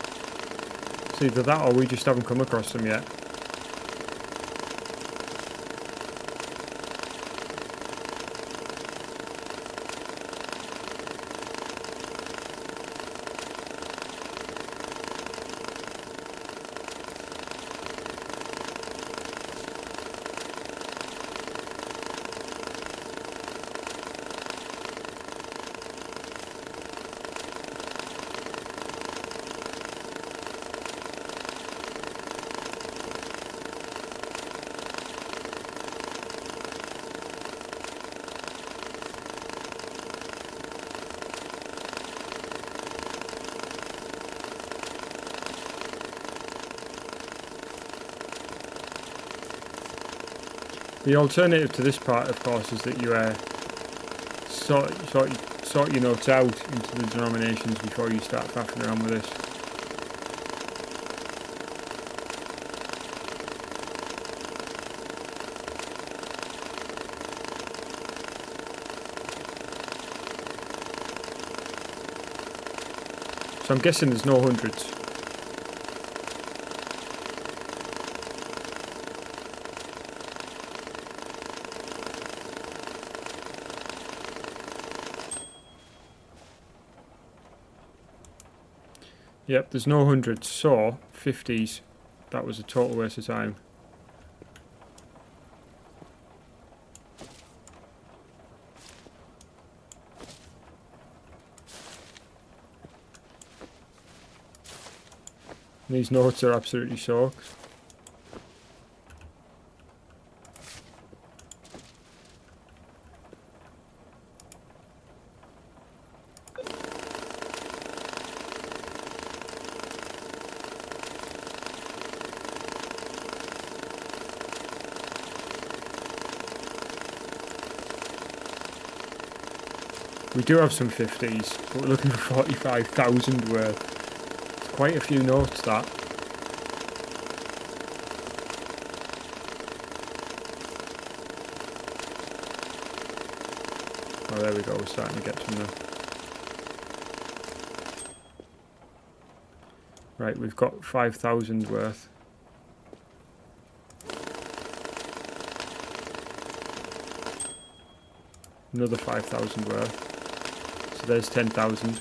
It's either that or we just haven't come across them yet. The alternative to this part, of course, is that you sort your notes out into the denominations before you start faffing around with this. So I'm guessing there's no hundreds. Yep, there's no hundreds, so 50s. That was a total waste of time. These notes are absolutely soaked. We do have some 50s, but we're looking for 45,000 worth. It's quite a few notes, that. Oh, there we go, we're starting to get some now. Right, we've got 5,000 worth. Another 5,000 worth. So there's 10,000.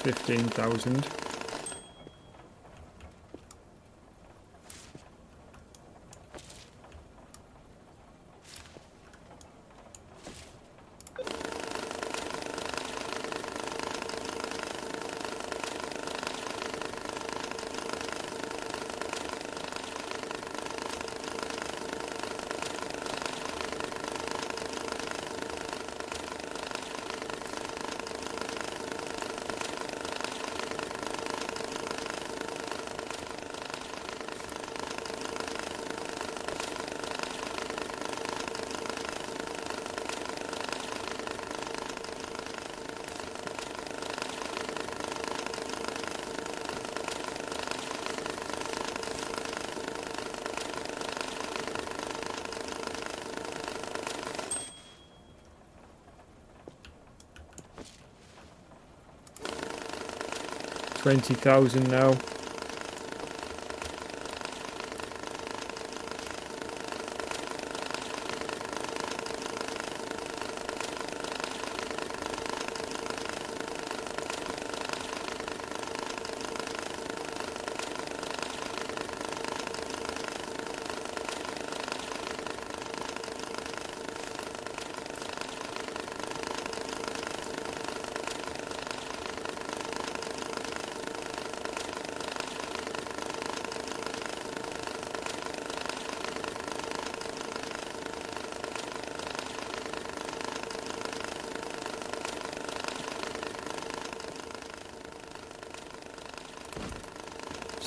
15,000. $20,000 now.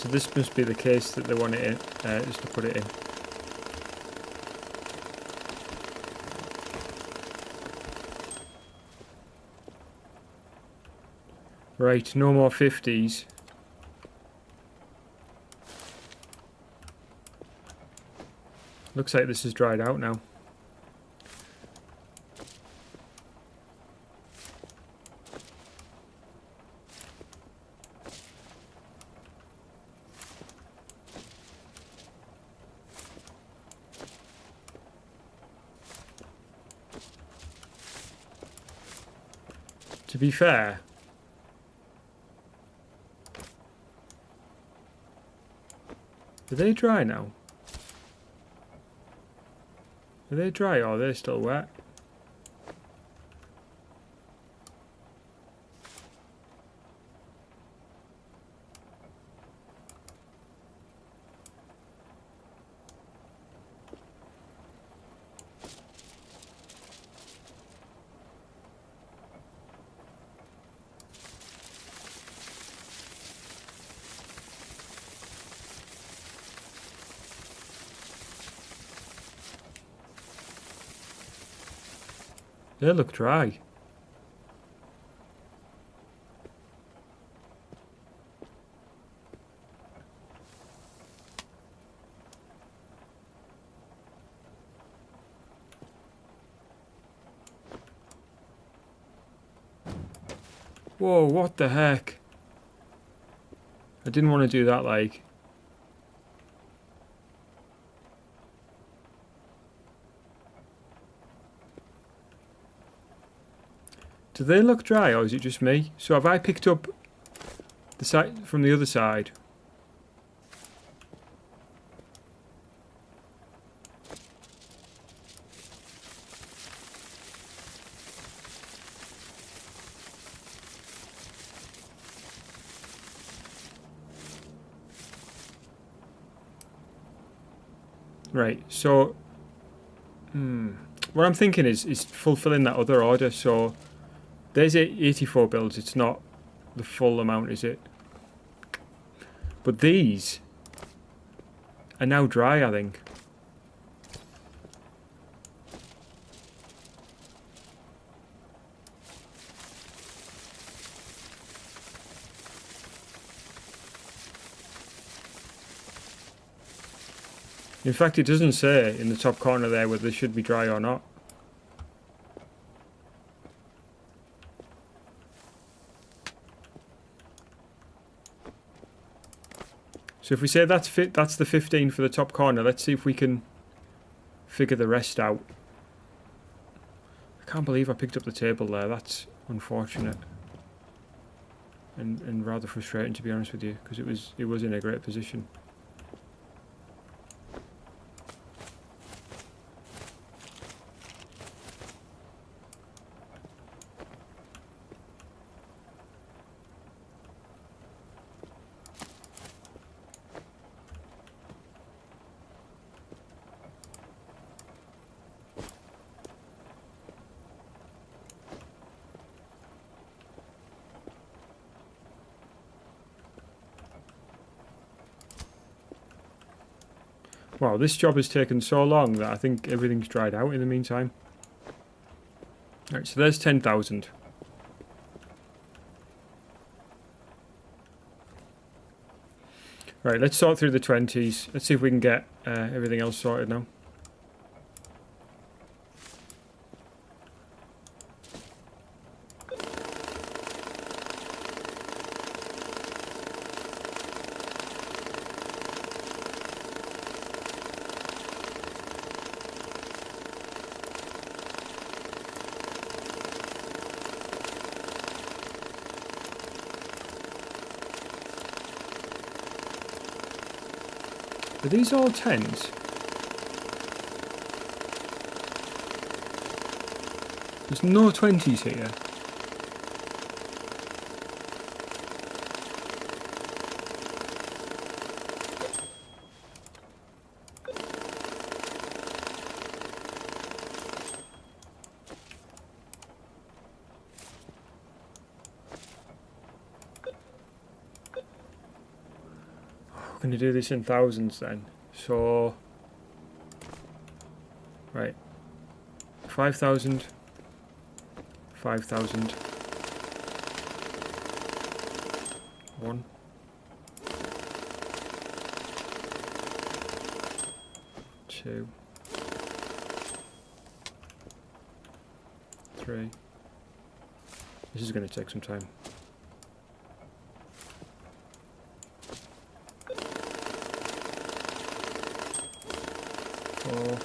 So this must be the case that they want it in, just to put it in. Right, no more 50s. Looks like this is dried out now. To be fair, are they dry now? Are they dry or are they still wet? They look dry. Whoa, what the heck? I didn't want to do that, like. Do they look dry or is it just me? So have I picked up the side from the other side? Right, so what I'm thinking is fulfilling that other order. So there's 84 builds, it's not the full amount, is it? But these are now dry, I think. In fact, it doesn't say in the top corner there whether they should be dry or not. So if we say that's the 15 for the top corner, let's see if we can figure the rest out. I can't believe I picked up the table there. That's unfortunate and rather frustrating, to be honest with you, because it was in a great position. Wow, this job has taken so long that I think everything's dried out in the meantime. Right, so there's 10,000. Right, let's sort through the 20s. Let's see if we can get everything else sorted now. Are these all 10s? There's no 20s here. going to do this in thousands then. So, right, 5,000, 5,000, 1, 2, 3. This is going to take some time. 4.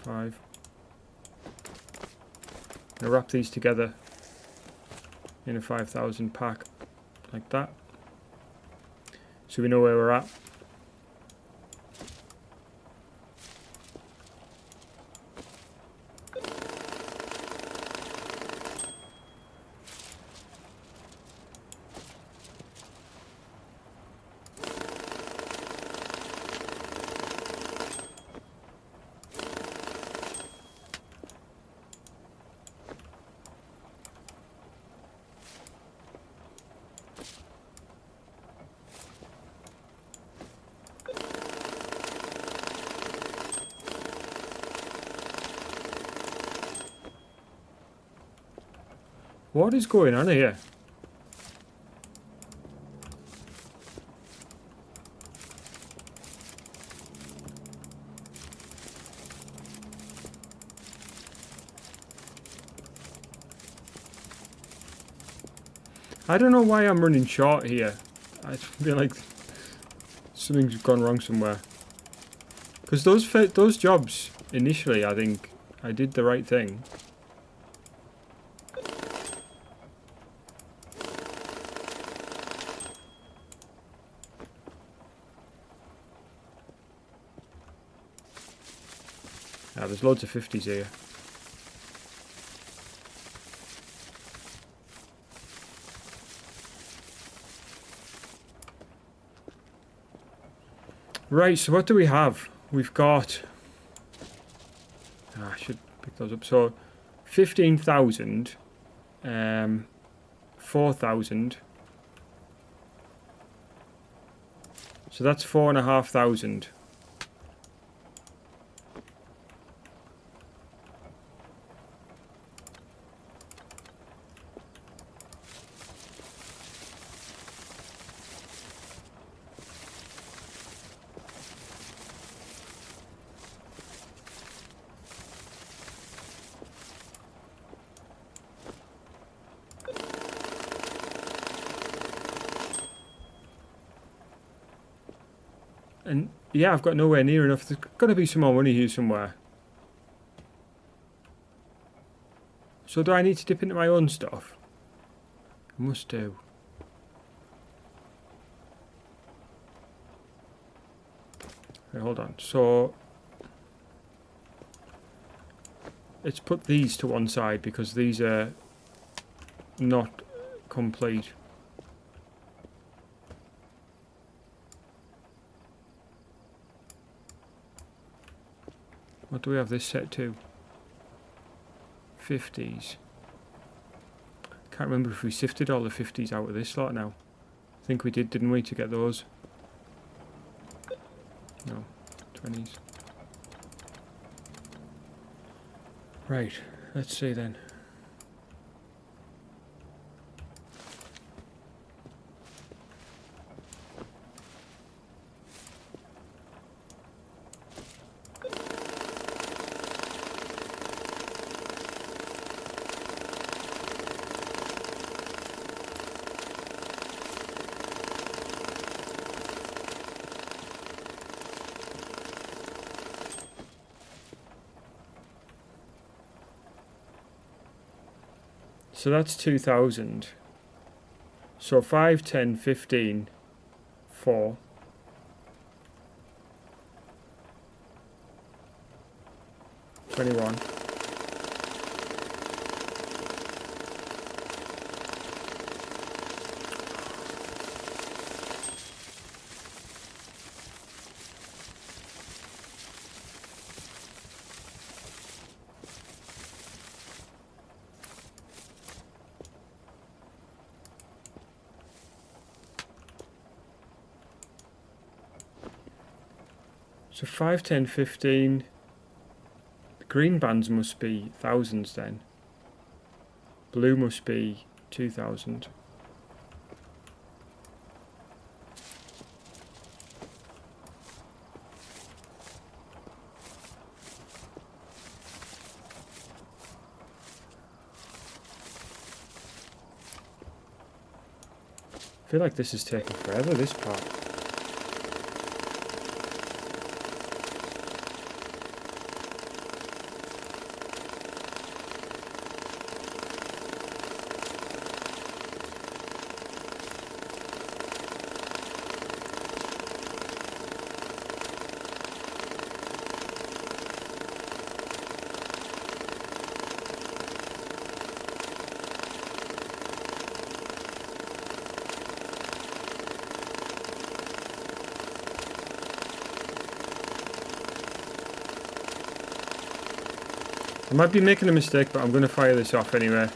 5. Now wrap these together in a 5,000 pack like that, so we know where we're at. What is going on here? I don't know why I'm running short here. I feel like something's gone wrong somewhere. Because those jobs initially, I think I did the right thing. There's loads of 50s here. Right, so what do we have? We've got... I should pick those up. So, 15,000, 4,000. So that's 4,500. And yeah, I've got nowhere near enough. There's got to be some more money here somewhere. So do I need to dip into my own stuff? I must do. Okay, hold on. So let's put these to one side because these are not complete. What do we have this set to? 50s. Can't remember if we sifted all the 50s out of this slot now. I think we did, didn't we, to get those? No, 20s. Right, let's see then. So that's 2,000. So 5, 10, 15, 4. 21. So 5, 10, 15. The green bands must be thousands then. Blue must be 2,000. I feel like this is taking forever, this part. I might be making a mistake, but I'm going to fire this off anyway.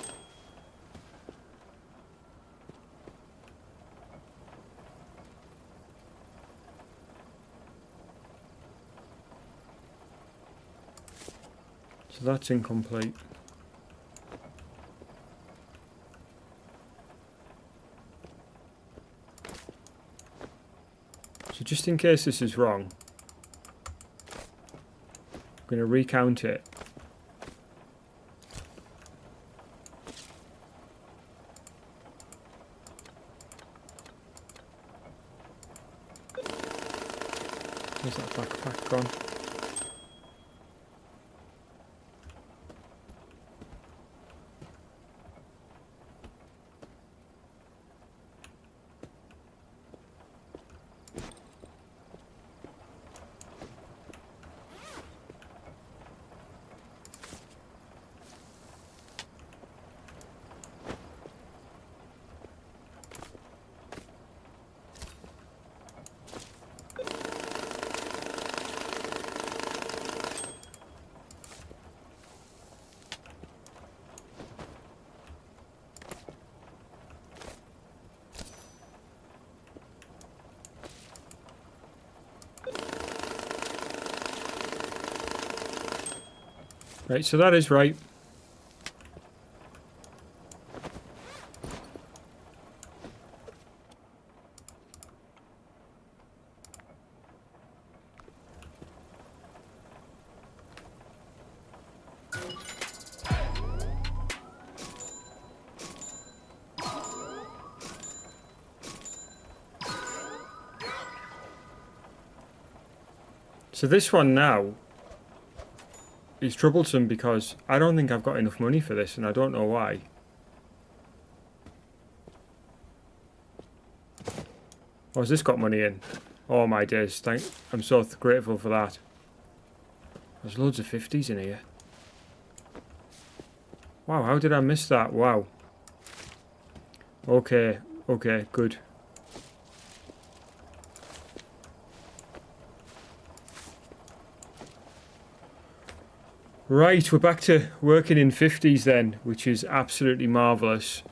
So that's incomplete. So just in case this is wrong, I'm going to recount it. Where's that backpack gone? Right, so that is right. So this one now is troublesome because I don't think I've got enough money for this, and I don't know why. Oh, has this got money in? Oh my days, I'm so grateful for that. There's loads of 50s in here. Wow, how did I miss that? Wow. Okay, good. Right, we're back to working in 50s then, which is absolutely marvellous.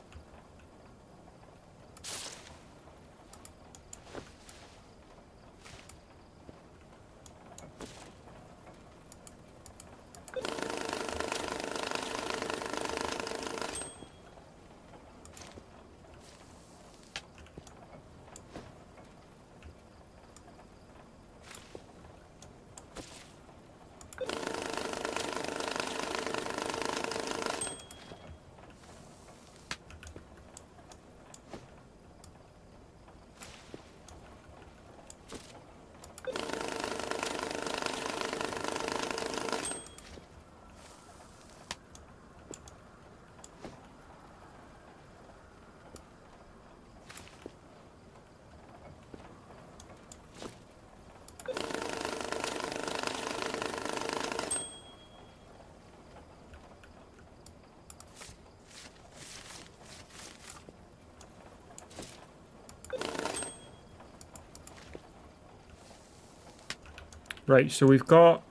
Right, so we've got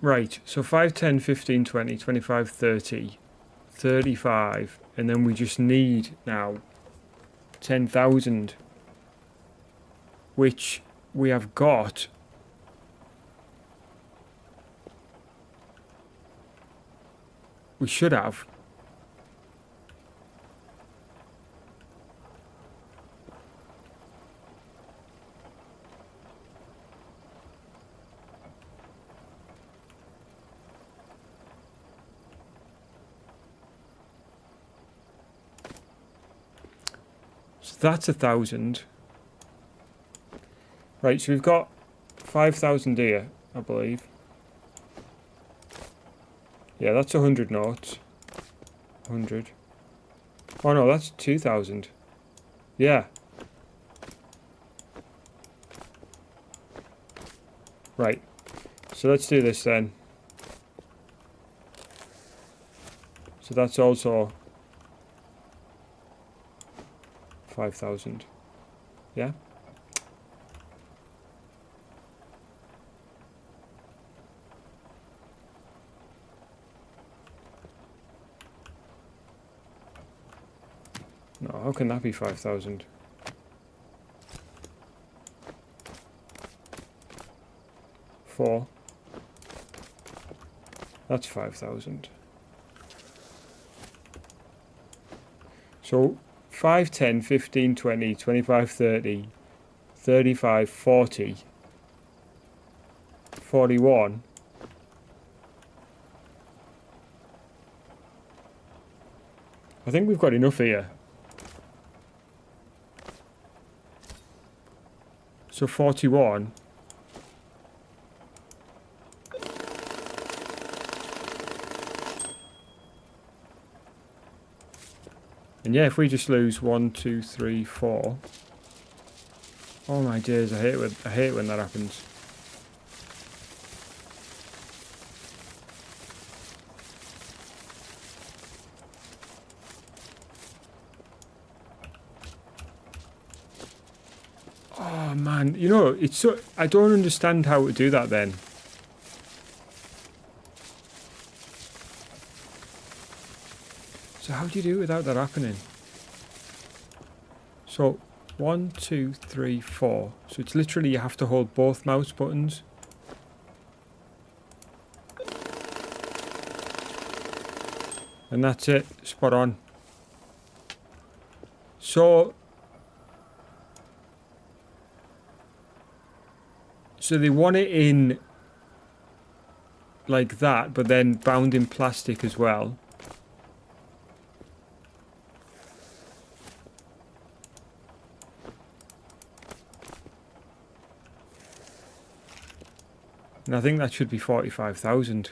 right, so 5, 10, 15, 20, 25, 30, 35, and then we just need now 10,000. which we have got. We should have. So that's 1,000. Right, so we've got 5,000 here, I believe. Yeah, that's 100 notes. 100. Oh no, that's 2,000. Yeah. Right. So let's do this then. So that's also 5,000. Yeah. No, how can that be 5,000? Four. That's 5,000. So 5, 10, 15, 20, 25, 30, 35, 40, 41. I think we've got enough here. So 41. And yeah, if we just lose 1, 2, 3, 4. Oh my days, I hate when that happens. Oh man, you know, it's so I don't understand how to do that then. So how do you do it without that happening? So 1, 2, 3, 4. So it's literally you have to hold both mouse buttons. And that's it. Spot on. So they want it in like that, but then bound in plastic as well. And I think that should be 45,000.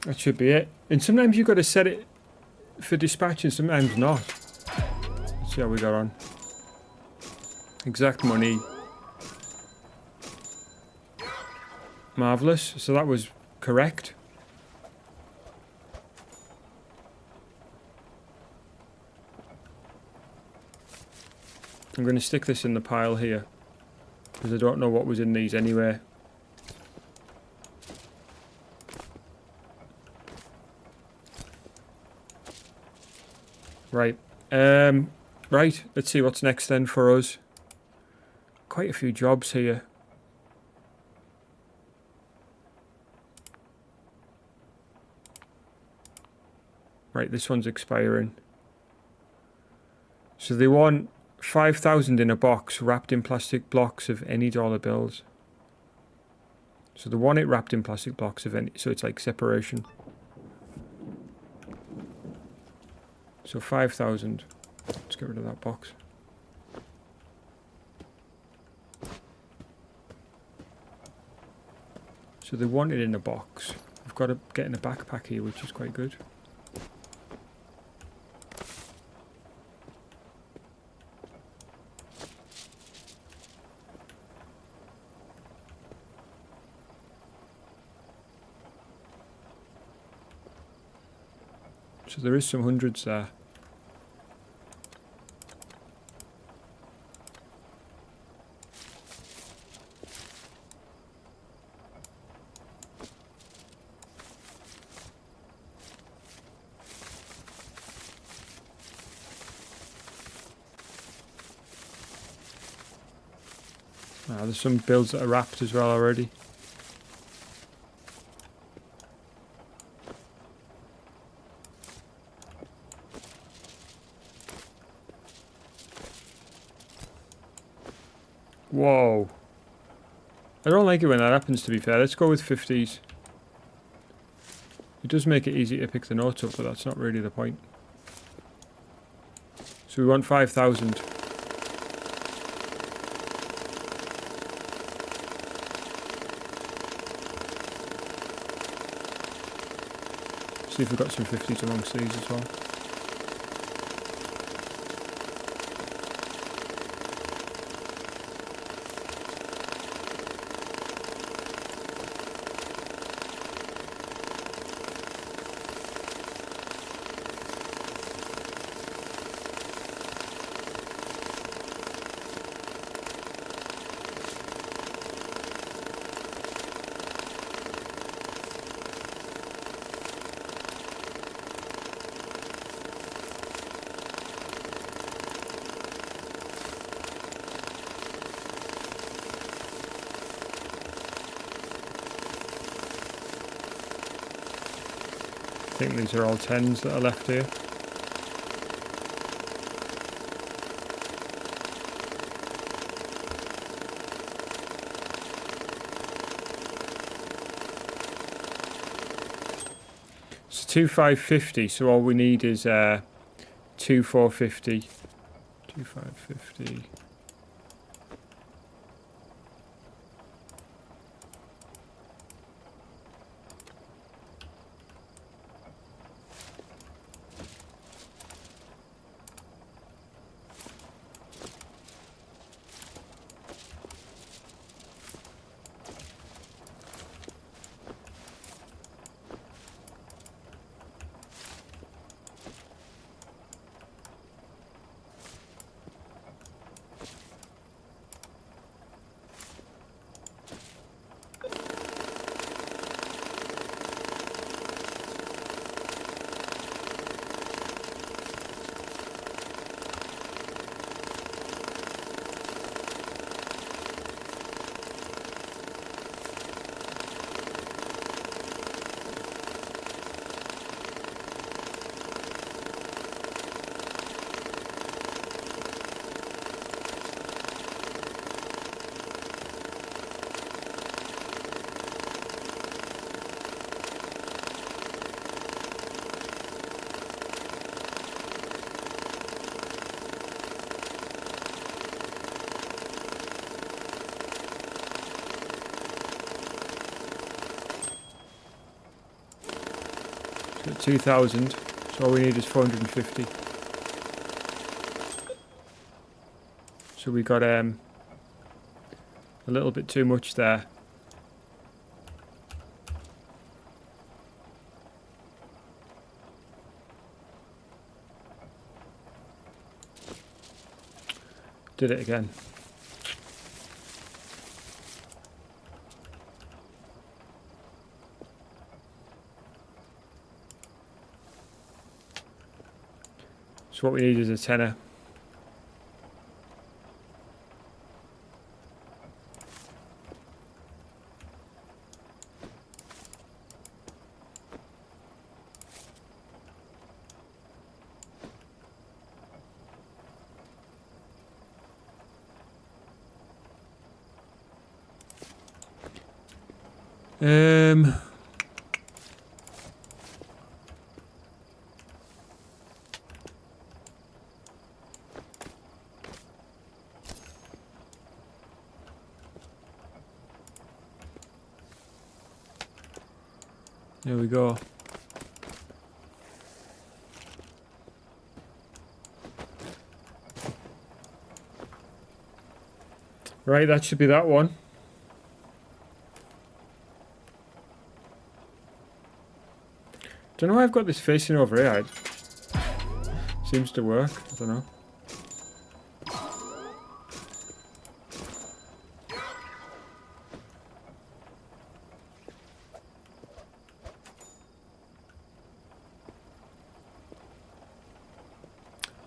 That should be it. And sometimes you've got to set it for dispatch and sometimes not. Let's see how we got on. Exact money. Marvellous. So that was correct. I'm going to stick this in the pile here, because I don't know what was in these anyway. Right. Right, let's see what's next then for us. Quite a few jobs here. Right, this one's expiring. So they want 5,000 in a box wrapped in plastic blocks of any dollar bills. So they want it wrapped in plastic blocks of any, so it's like separation. So 5,000. Let's get rid of that box. So they want it in a box. We've got to get in a backpack here, which is quite good. So there is some hundreds there. There's some builds that are wrapped as well already. Whoa. I don't like it when that happens, to be fair. Let's go with 50s. It does make it easy to pick the notes up, but that's not really the point. So we want 5,000. See if we've got some 50s amongst these as well. I think these are all 10s that are left here. It's 2,550, so all we need is 2,450. 2,550. So 2,000. So all we need is 450. So we got a little bit too much there. Did it again. So what we need is a tenner. There we go. Right, that should be that one. Don't know why I've got this facing over here. It seems to work. I don't know.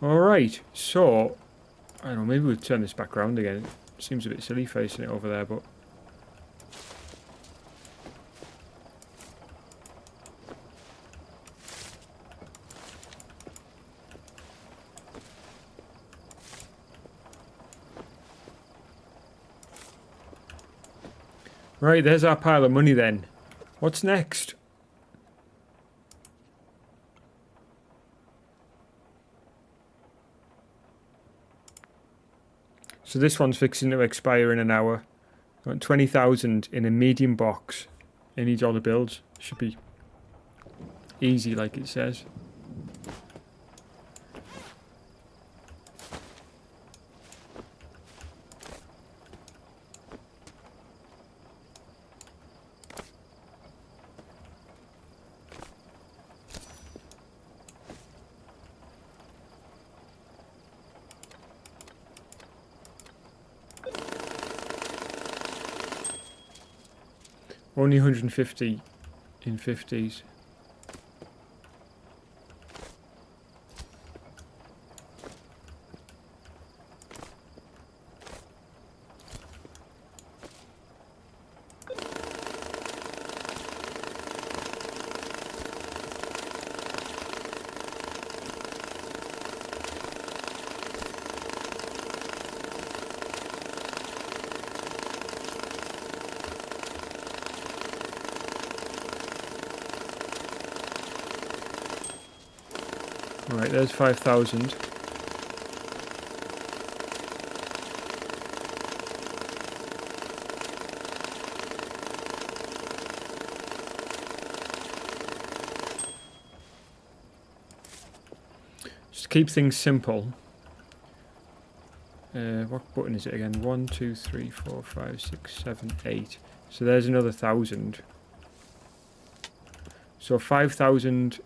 Alright, so I don't know, maybe we'll turn this back around again. It Seems a bit silly facing it over there, but... Right, there's our pile of money then. What's next? So this one's fixing to expire in an hour. I want 20,000 in a medium box. Any dollar bills. Should be easy like it says. Only 150 in 50s. Alright, there's 5,000. Just keep things simple. What button is it again? 1, 2, 3, 4, 5, 6, 7, 8. So there's another 1,000. So 5,000.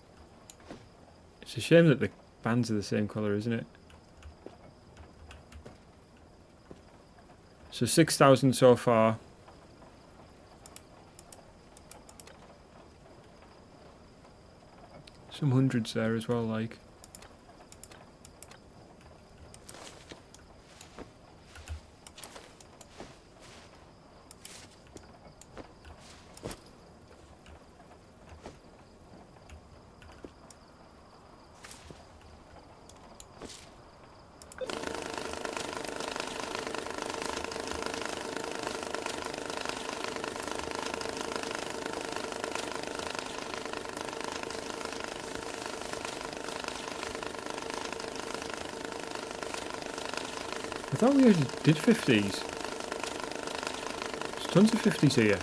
It's a shame that the bands are the same colour, isn't it? So 6,000 so far. Some hundreds there as well, like. I thought we already did 50s. There's tons of 50s here.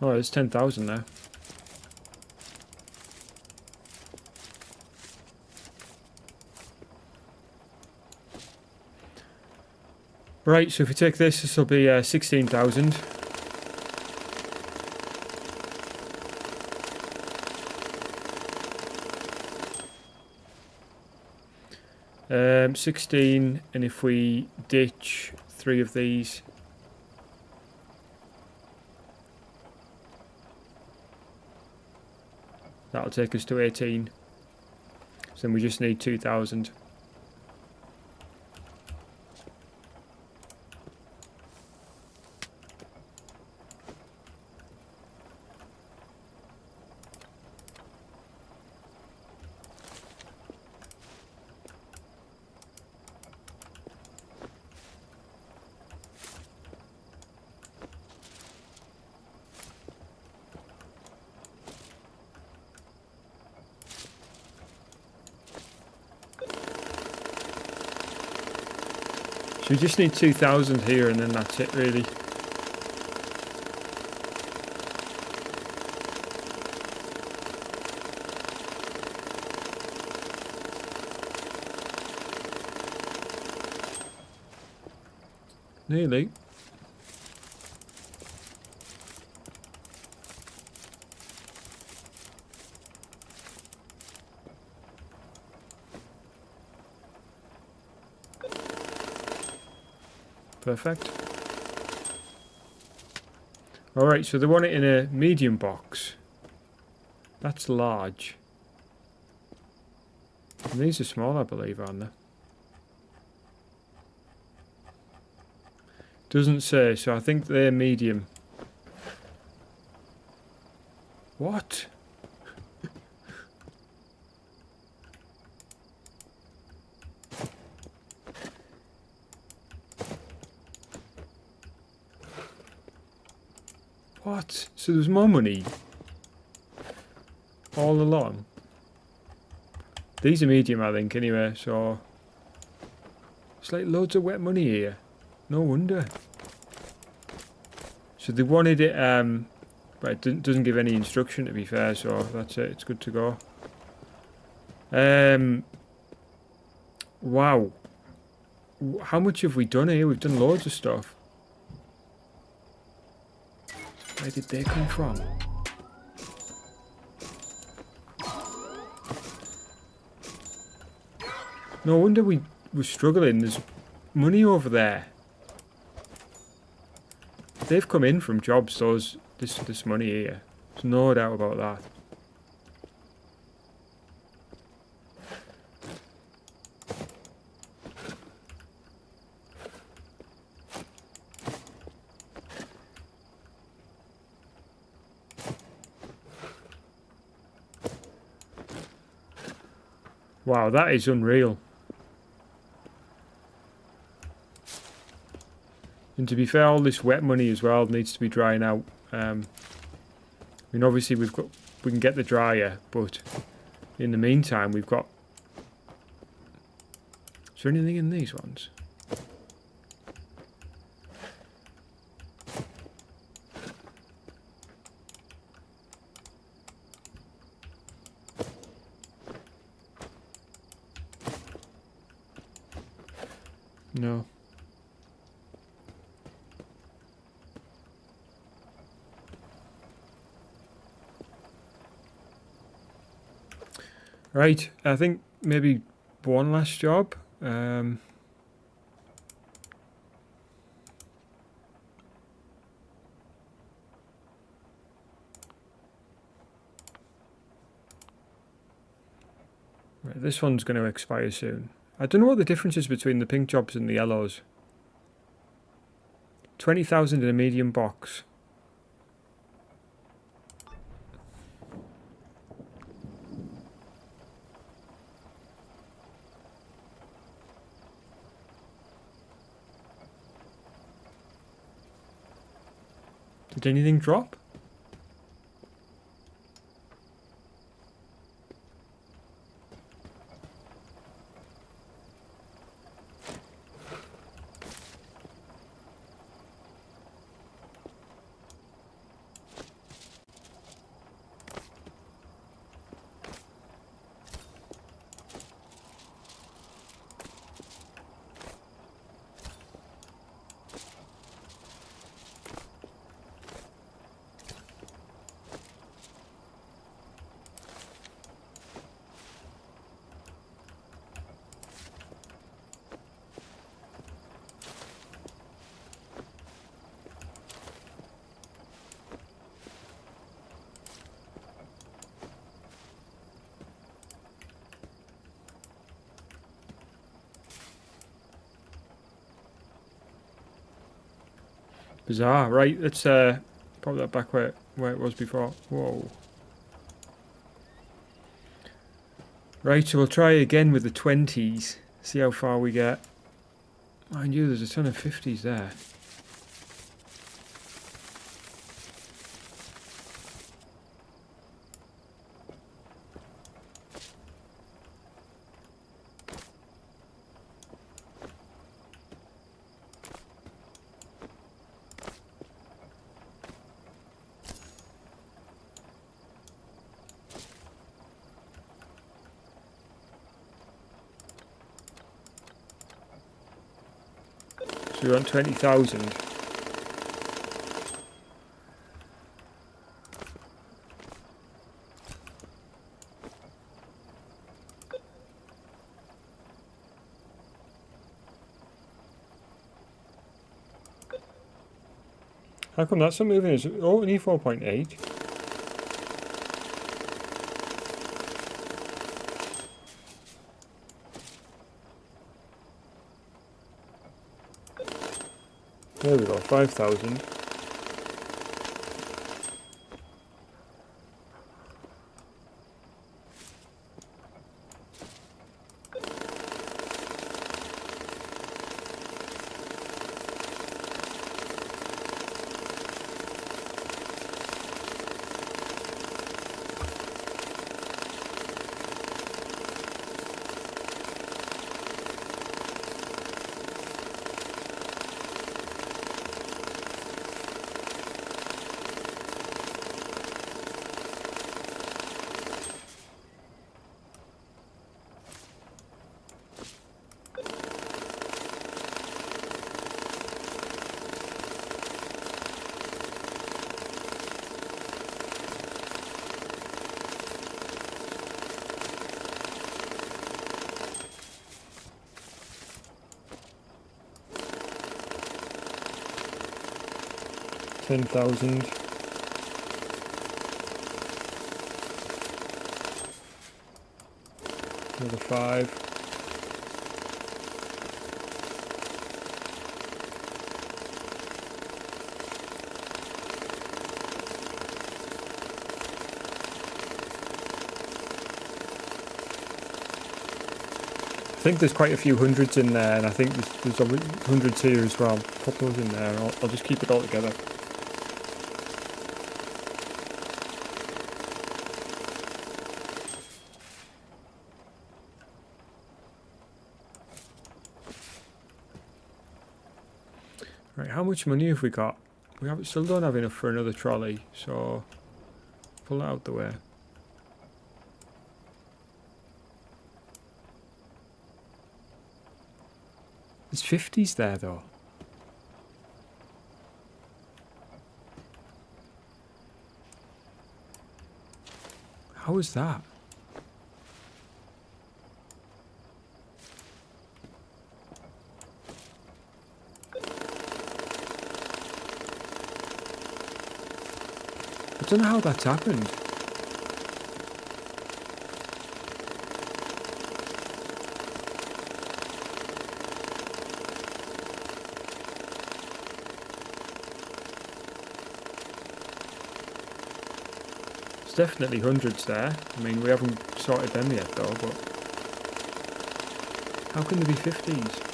Oh, there's 10,000 there. Right, so if we take this will be 16,000. Um, 16, and if we ditch 3 of these, that'll take us to 18. So then we just need 2,000. So we just need 2,000 here, and then that's it really. Nearly. Perfect. Alright, so they want it in a medium box. That's large. And these are small, I believe, aren't they? Doesn't say, so I think they're medium. What? What? So there's more money all along. These are medium, I think, anyway, so... It's like loads of wet money here. No wonder. So they wanted it, but it doesn't give any instruction, to be fair, so that's it. It's good to go. Wow. How much have we done here? We've done loads of stuff. Where did they come from? No wonder we were struggling. There's money over there. They've come in from jobs, this money here. There's no doubt about that. Wow, that is unreal. And to be fair, all this wet money as well needs to be drying out. I mean, obviously we can get the dryer, but in the meantime we've got... Is there anything in these ones? No. Right, I think maybe one last job. Right, this one's going to expire soon. I don't know what the difference is between the pink jobs and the yellows. 20,000 in a medium box. Did anything drop? Bizarre. Right, let's pop that back where it was before. Whoa. Right, so we'll try again with the 20s. See how far we get. Mind you, there's a ton of 50s there. So we're on 20,000. How come that's not moving? Is it only 4.8? There we go, 5,000. $10,000. Another 5. I think there's quite a few hundreds in there, and I think there's hundreds here as well. Pop those in there, and I'll just keep it all together. Right, how much money have we got? Still don't have enough for another trolley, so pull that out the way. There's 50s there though. How is that? I don't know how that's happened. There's definitely hundreds there. I mean, we haven't sorted them yet though, but how can there be 50s?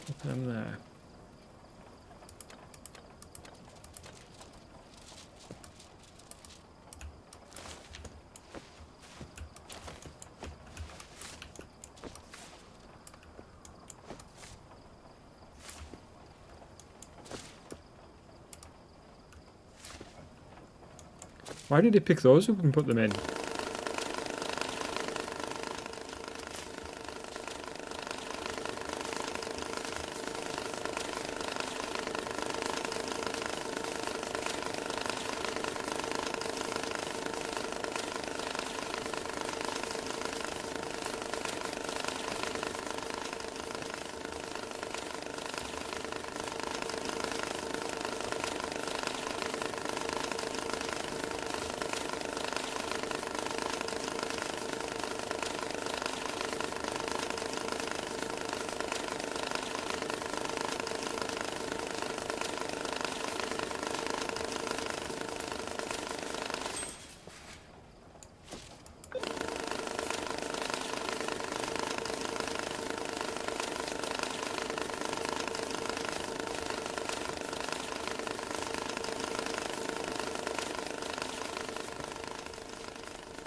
Put them there. Why did it pick those up and put them in?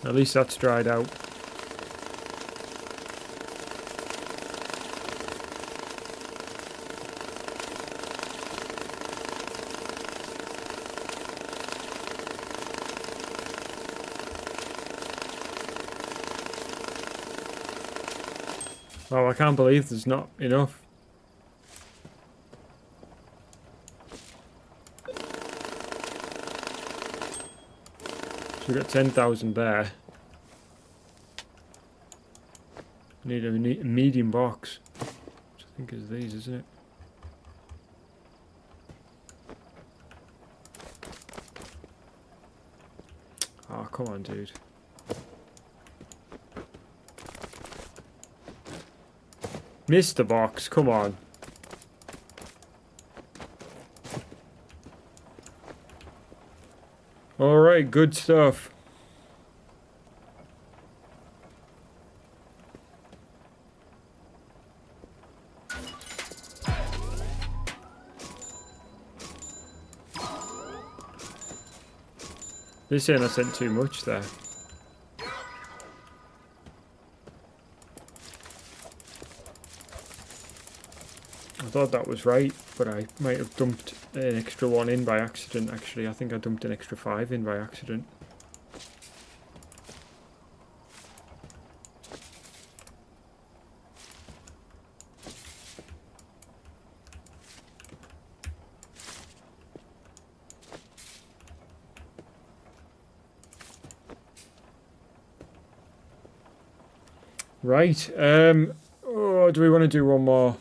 At least that's dried out. Oh, I can't believe there's not enough. So we've got 10,000 there. Need a medium box, which I think is these, isn't it? Oh, come on, dude. Missed the box, come on. Alright, good stuff. They're saying I sent too much there. I thought that was right, but I might have dumped an extra one in by accident, actually. I think I dumped an extra 5 in by accident. Right, oh, do we want to do one more?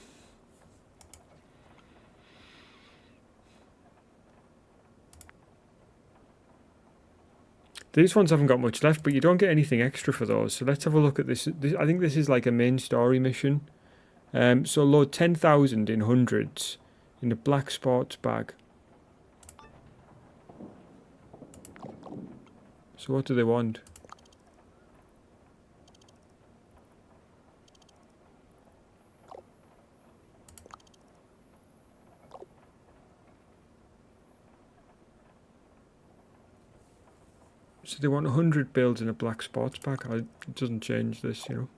These ones haven't got much left, but you don't get anything extra for those. So let's have a look at this. I think this is like a main story mission. So load 10,000 in hundreds in the black sports bag. So what do they want? So they want 100 builds in a black sports bag. It doesn't change this, you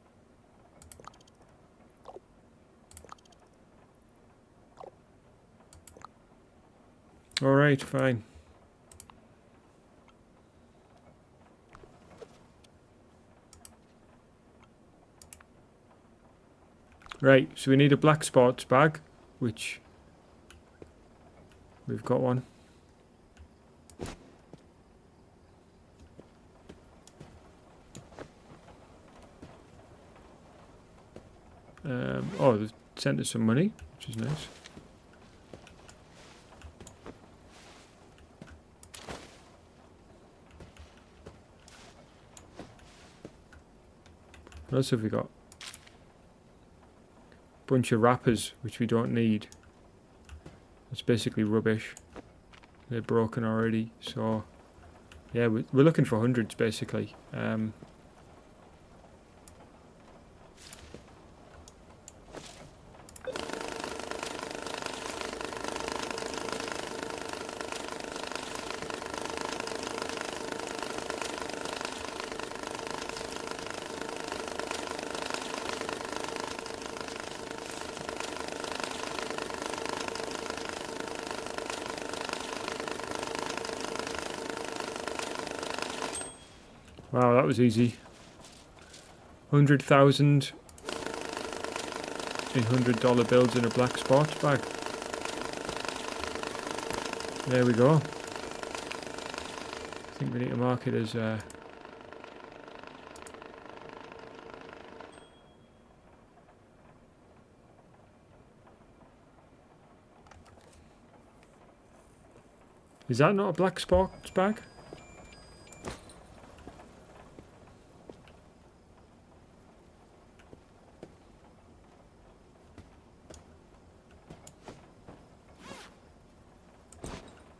know. Alright, fine. Right, so we need a black sports bag, which we've got one. Oh, they've sent us some money, which is nice. What else have we got? Bunch of wrappers, which we don't need. That's basically rubbish. They're broken already, so yeah, we're looking for hundreds basically. Wow, that was easy. 100,000 in $100 bills in a black sports bag. There we go. I think we need to mark it as is that not a black sports bag?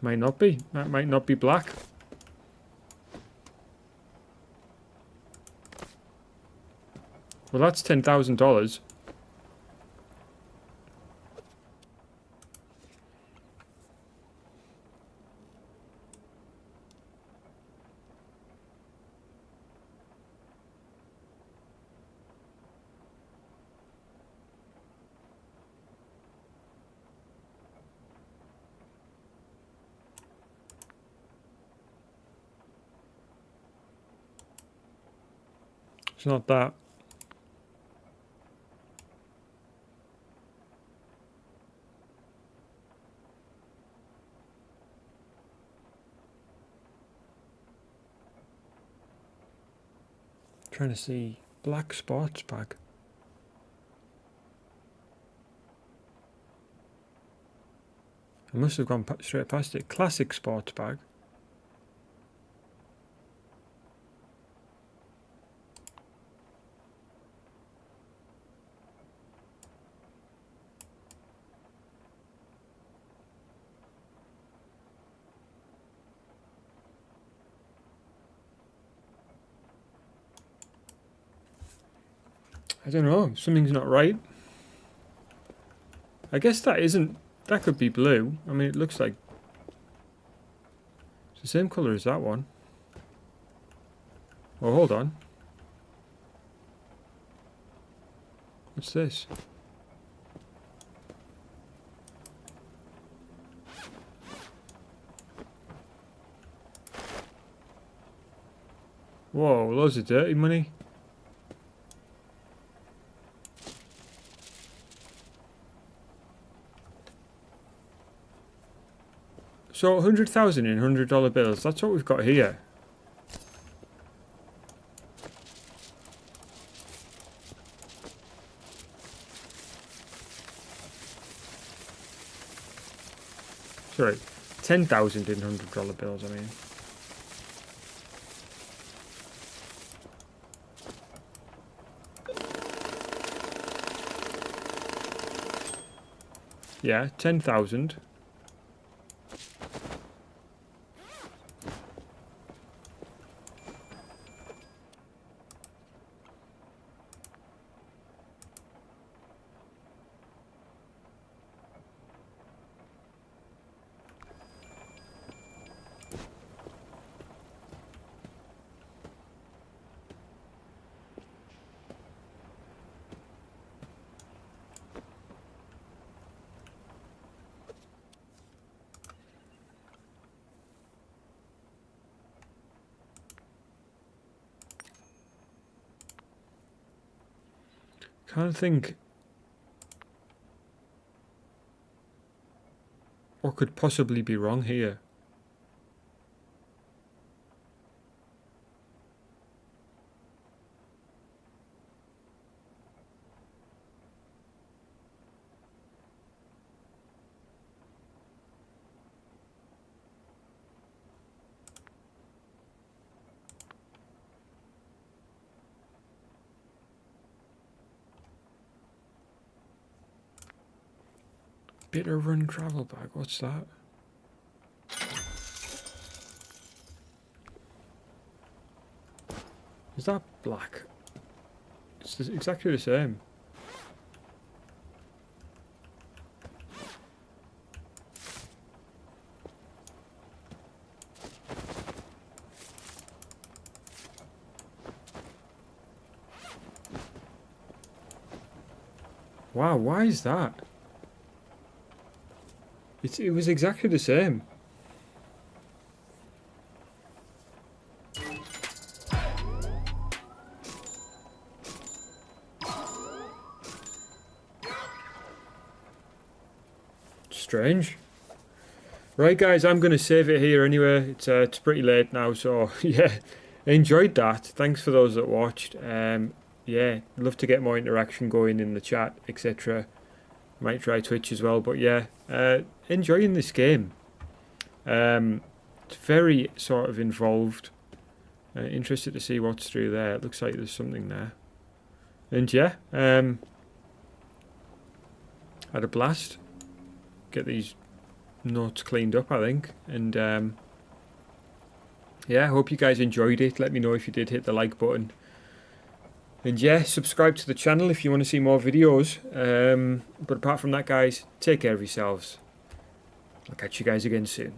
Might not be. That might not be black. Well, that's $10,000. It's not that. Trying to see black sports bag. I must have gone straight past it. Classic sports bag. I don't know. Something's not right. I guess that could be blue. I mean, it looks like it's the same colour as that one. Oh, hold on. What's this? Whoa, loads of dirty money. So 100,000 in $100 bills. That's what we've got here. Sorry, 10,000 in $100 bills. I mean. Yeah, 10,000. Can't think what could possibly be wrong here. Bitter Run travel bag. What's that? Is that black? It's exactly the same. Wow, why is that? It was exactly the same. Strange. Right, guys, I'm going to save it here anyway. It's pretty late now, so yeah, enjoyed that. Thanks for those that watched. Yeah, love to get more interaction going in the chat, etc. Might try Twitch as well, but yeah, enjoying this game. It's very sort of involved. Interested to see what's through there. It looks like there's something there. And yeah, had a blast. Get these notes cleaned up, I think. And yeah, I hope you guys enjoyed it. Let me know if you did hit the like button. And yeah, subscribe to the channel if you want to see more videos. But apart from that, guys, take care of yourselves. I'll catch you guys again soon.